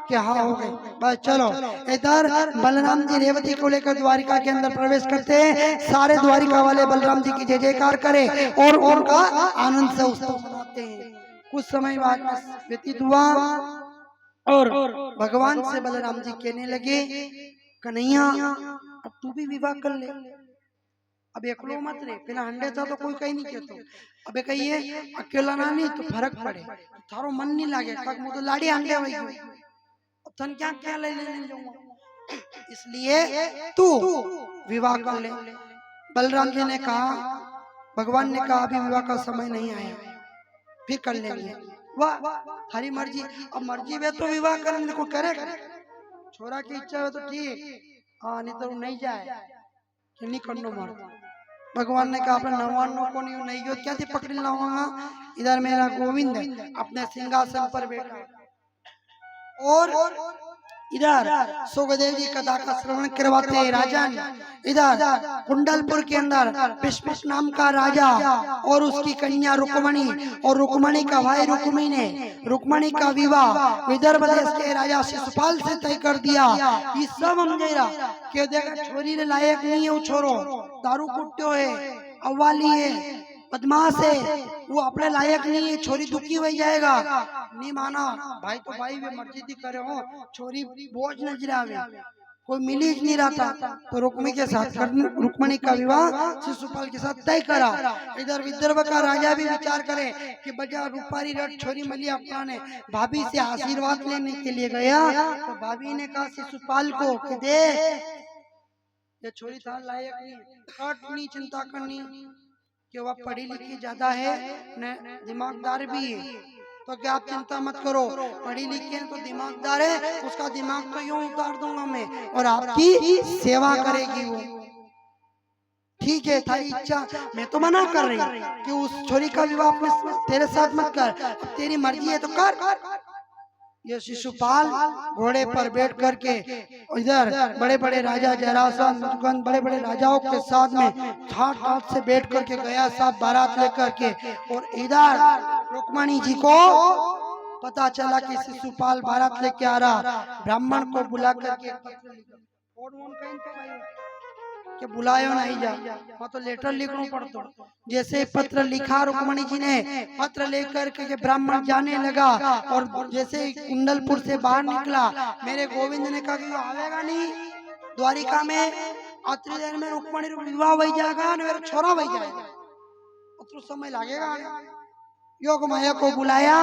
क्या? हाँ हो गई। बस चलो इधर बलराम जी रेवती को लेकर द्वारिका के अंदर प्रवेश करते हैं। सारे द्वारिका वाले बलराम जी की जय जयकार करें और उनका आनंद से उत्सव मनाते हैं। कुछ समय बाद व्यतीत हुआ और भगवान से बलराम जी कहने लगे, कन्हैया अब तू भी विवाह कर ले, अब एकलो मत रे। पहला हंडे था तो कोई कहीं नहीं कहता, अबे कहिए अकेला ना नहीं तो फर्क पड़े, थारो मन नहीं लागे तक मुझे तो लाड़ी हंडे हुई अब थन क्या क्या ले लेने जाऊंगा, इसलिए तू विवाह कर ले। बलराम जी ने कहा, भगवान ने कहा अभी विवाह का समय नहीं आया, फिर कर लेंगे। वाह हरी मर्जी, अब मर्जी वे तो विवाह करेंगे, को करे छोरा की इच्छा है तो ठीक, हाँ नहीं तो नहीं जाए नहीं करना मर्द। भगवान ने कहा अपने 99 को नहीं हो क्या थी पकड़ लाऊंगा। इधर मेरा गोविंद अपने सिंहासन पर बैठा और इधर सुखदेव जी कथा का श्रवण करवाते हैं राजा। इधर कुंडलपुर के अंदर विष्णु नाम का राजा और उसकी कन्या रुक्मणी और रुक्मणी का भाई रुक्मी ने रुक्मणी का विवाह विदर्भ देश के राजा शिशुपाल से तय कर दिया। ये सब हम जरा क्यों देखा छोरी ने लायक नहीं है, वो छोरो दारू कुट्टो है, अव्वाली है, बदमाश है, वो अपने लायक नहीं है, छोरी दुखी हो जाएगा। नहीं माना भाई तो भाई वे मर्जी करे हो, छोरी बोझ नजर आवे, कोई मिल ही नहीं रहा था तो रुक्मी के साथ रुक्मणी का विवाह शिशुपाल के साथ तय करा। इधर विदर्भ का राजा भी विचार करे कि बजा रूपारी रट छोरी मली अपना ने भाभी से आशीर्वाद लेने के लिए गया तो भाभी ने कहा शिशुपाल को कि दे ये छोरी था लायक नहीं, कट नहीं चिंता करनी कि वह पढ़ी लिखी ज्यादा है न दिमागदार भी है, तो क्या आप चिंता मत करो, पढ़ी लिखी है तो दिमागदार है, उसका दिमाग तो यूं उतार दूंगा मैं और आपकी सेवा करेगी वो। ठीक है थारी इच्छा, मैं तो मना कर रही कि उस छोरी का विवाह अपने तेरे साथ मत कर, तेरी मर्जी है तो कर। ये शिशुपाल घोड़े पर बैठ करके इधर बड़े बड़े राजा जरासंध मुचुकुंद बड़े बड़े राजाओं के साथ में ठाट से बैठ करके गया साहब बारात लेकर के। और इधर रुक्मणी जी को पता चला कि शिशुपाल बारात लेके आ रहा, ब्राह्मण को बुला करके कि बुलायो नहीं जा, वहाँ तो लेटर लिखना पड़ता। जैसे पत्र लिखा रुक्मणी जी ने, पत्र लेकर के ब्राह्मण जाने लगा और जैसे कुंडलपुर से बाहर निकला मेरे गोविंद ने कहा कि वो आवेगा नहीं, द्वारिका में आत्री देर में रुक्मणी विवाह वही जाएगा, मेरा छोरा वही जाएगा, उतना समय लगेगा। योग माया को बुलाया,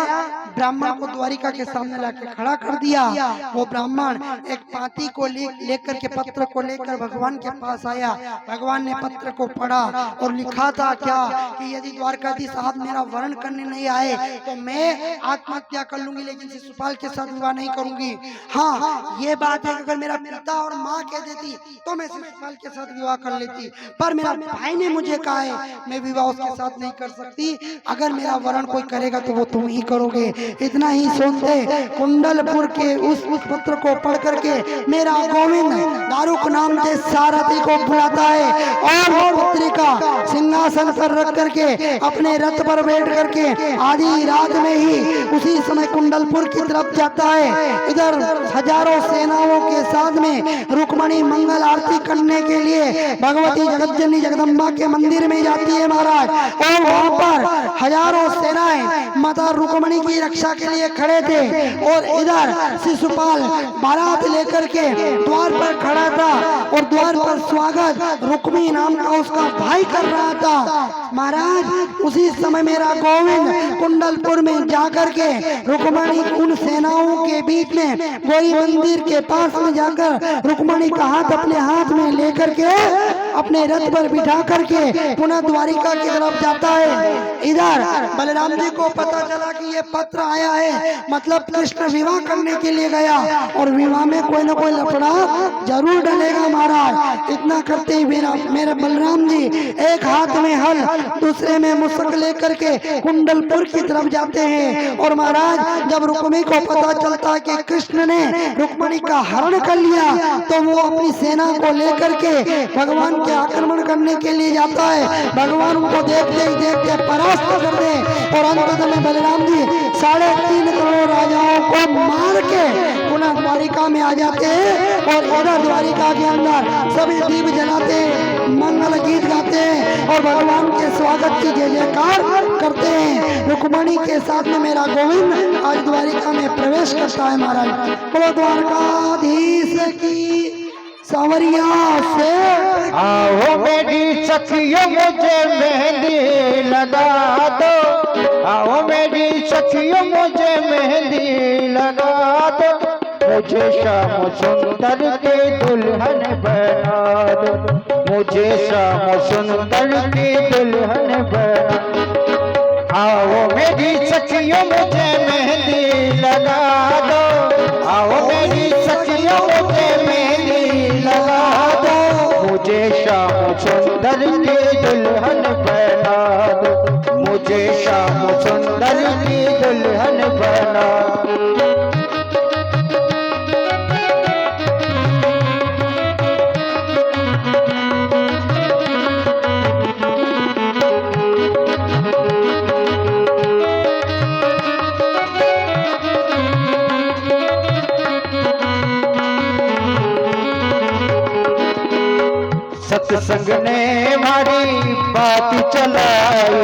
ब्राह्मण को द्वारिका के सामने लाके खड़ा कर दिया। वो ब्राह्मण एक पाती को लेकर के पत्र को लेकर भगवान के पास आया। भगवान ने पत्र को पढ़ा और लिखा था क्या कि यदि द्वारकाधीश साहब मेरा वर्ण करने नहीं आए तो मैं आत्महत्या कर लूंगी, लेकिन शिशुपाल के साथ विवाह नहीं करूंगी। हाँ, ये बात है, अगर मेरा पिता और माँ कह देती तो मैं शिशुपाल के साथ विवाह कर लेती, पर मेरा भाई ने मुझे कहा है मैं विवाह उसके साथ नहीं कर सकती, अगर मेरा वर्ण कोई करेगा तो वो तुम ही करोगे। इतना ही सुनते कुंडलपुर के उस पत्र को पढ़ करके मेरा गोविंद दारुक नाम के सारथी को बुलाता है और पत्रिका सिंहासन पर रख करके अपने रथ पर बैठ करके आधी रात में ही उसी समय कुंडलपुर की तरफ जाता है। इधर हजारों सेनाओं के साथ में रुक्मणी मंगल आरती करने के लिए भगवती जगतजननी जगदम्बा के मंदिर में जाती है महाराज, और वहाँ पर हजारों सेनाएं माता रुक्मणी की रक्षा के लिए खड़े थे, और इधर शिशुपाल बारात लेकर के द्वार पर खड़ा था और द्वार पर स्वागत रुक्मी नाम का उसका भाई कर रहा था। महाराज उसी समय मेरा गोविंद कुंडलपुर में जाकर के रुक्मणी उन सेनाओं के बीच में गौरी मंदिर के पास में जाकर रुक्मणी का हाथ अपने हाथ में लेकर के अपने रथ पर बिठा करके पुनः द्वारिका की तरफ जाता है। इधर बलराम जी को पता चला कि ये पत्र आया है, मतलब कृष्ण विवाह करने के लिए गया और विवाह में कोई ना कोई लफड़ा जरूर डलेगा महाराज। इतना करते ही मेरे बलराम जी एक हाथ में हल दूसरे में मुसक लेकर के कुंडलपुर की तरफ जाते हैं। और महाराज जब रुक्मिणी को पता चलता है कि कृष्ण ने रुक्मिणी का हरण कर लिया तो वो अपनी सेना को लेकर के भगवान के आक्रमण करने के लिए जाता है। भगवान उनको देखते ही देखते परास्त कर दे और अंत में बलराम जी 3.5 करोड़ राजाओं को मार के पुनः द्वारिका में आ जाते हैं। और इधर द्वारिका के अंदर सभी दीप जलाते, मंगल गीत गाते हैं और भगवान के स्वागत की जय जयकार करते हैं। रुक्मणी के साथ में मेरा गोविंद आज द्वारिका में प्रवेश करता है महाराज। बोलो द्वारकाधीश की सांवरिया से। आओ मेरी सखियों मुझे मेहंदी लगा दो, आओ मेरी सखियों मुझे मेहंदी लगा दो, मुझे श्याम सुंदर के दुल्हन बना दो, मुझे श्याम सुंदर की दुल्हन बना। आओ मेरी सखियों मुझे मेहंदी लगा दो, आओ मेरी सखियों मुझे मेहंदी लगा दो, मुझे श्याम सुंदर की दुल्हन बना दो, मुझे श्याम सुंदर की दुल्हन बना। सत्संग ने हमारी बात चलाई,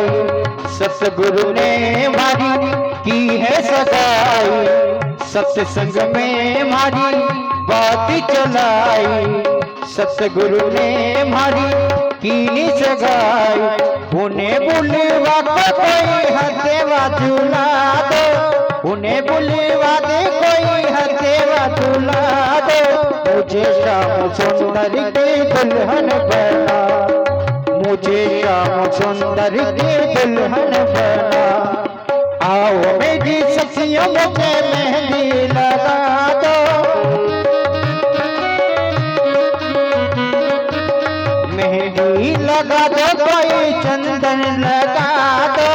सतगुरु ने हमारी की है सगाई, सत्संग में हमारी बात चलाई, सतगुरु ने हमारी की सगाई। उन्हें बुलवा को कोई हथेवा झूला दो, उन्हें बुलवा दे कोई हथेवा झूला दो, मुझे श्याम सुंदर की दुल्हन बना, मुझे श्याम सुंदर की दुल्हन बना। आओ मेरी सखियों मुझे मेहंदी लगा दो, मेहंदी लगा दो कोई चंदन लगा दो,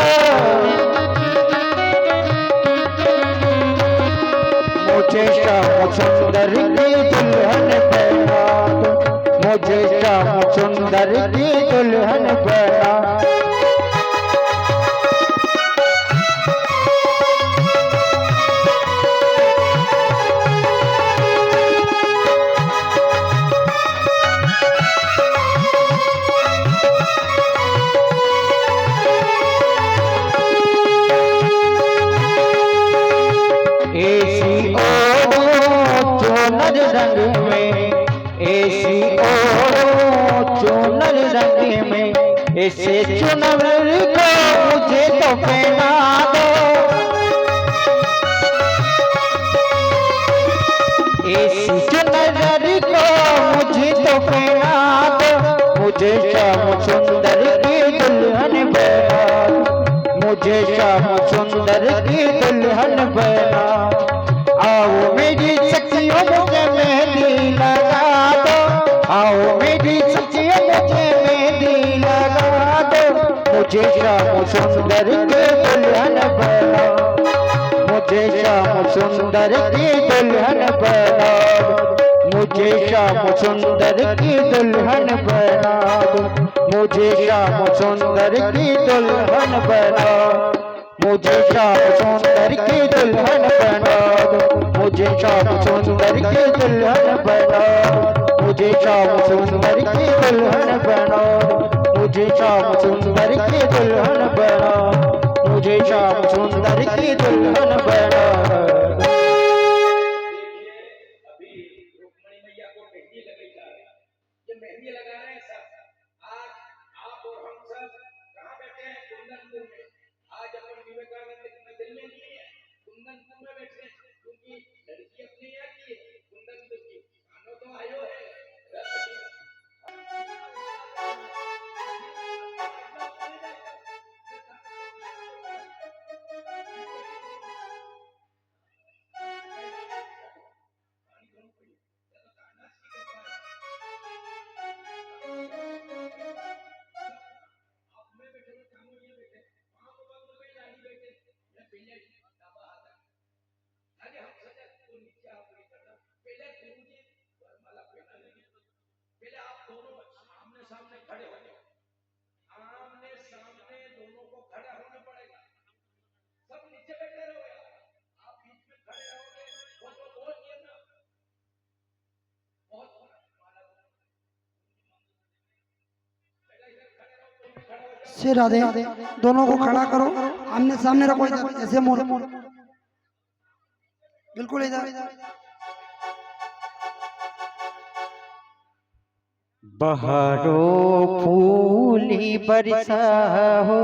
मुझे श्याम सुंदर की दुल्हन बना दो, मुझे श्याम सुंदर की दुल्हन बना। ऐसी ओढ़ो चोनर रंग में, ऐसी मुझे श्याम सुंदर की दुल्हन बना। आओ मेरी सखियों मुझे मेहंदी लगा दो, आओ मेरी सखियों मुझे मेहंदी लगा दो। मुझे श्याम सुंदर की दुल्हन बना, मुझे श्याम सुंदर की दुल्हन बना, मुझे श्याम सुंदर की दुल्हन बना दो। मुझे श्याम सुंदर की दुल्हन बना, मुझे श्याम सुंदर की दुल्हन बना दो। मुझे श्याम सुंदर की दुल्हन बना दो, मुझे श्याम सुंदर की दुल्हन बना दो। मुझे श्याम सुंदर की दुल्हन बना, मुझे श्याम सुंदर की दुल्हन बना। मेहंदी लगा रहे हैं सब। आज आप और हम सब कहाँ बैठे हैं? कुंदनपुर में। आज अपन विवेकानंद के मंदिर में नहीं है, कुंदनपुर में बैठे हैं, क्योंकि लड़की अपने यहाँ की है, कुंदनपुर की। खानो तो आयो है सामने खड़े हो जाओ, आमने सामने दोनों को खड़ा होना पड़ेगा। सब नीचे बैठे रहोगे, आप बीच में खड़े रहोगे, वो तो बोलिए ना। बहुत श्री राधे, दोनों को खड़ा करो, आमने सामने रखो, इधर ऐसे मोड़, बिल्कुल इधर। बहारो फूली बरसा हो,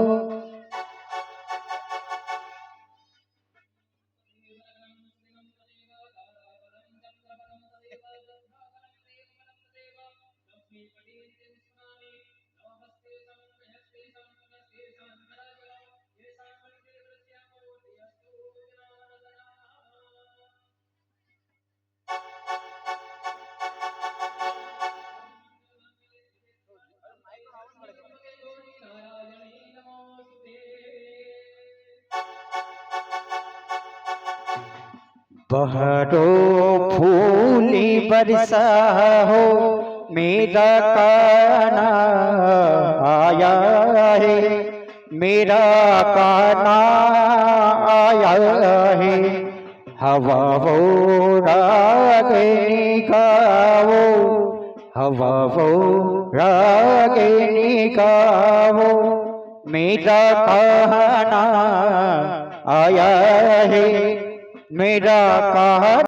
बहारो फूली बरसा हो, मेरा काना आया है, मेरा काना आया है। हवा वो रागिनी का वो, हवा वो रागिनी का वो, मेरा काना आया है, मेरा काना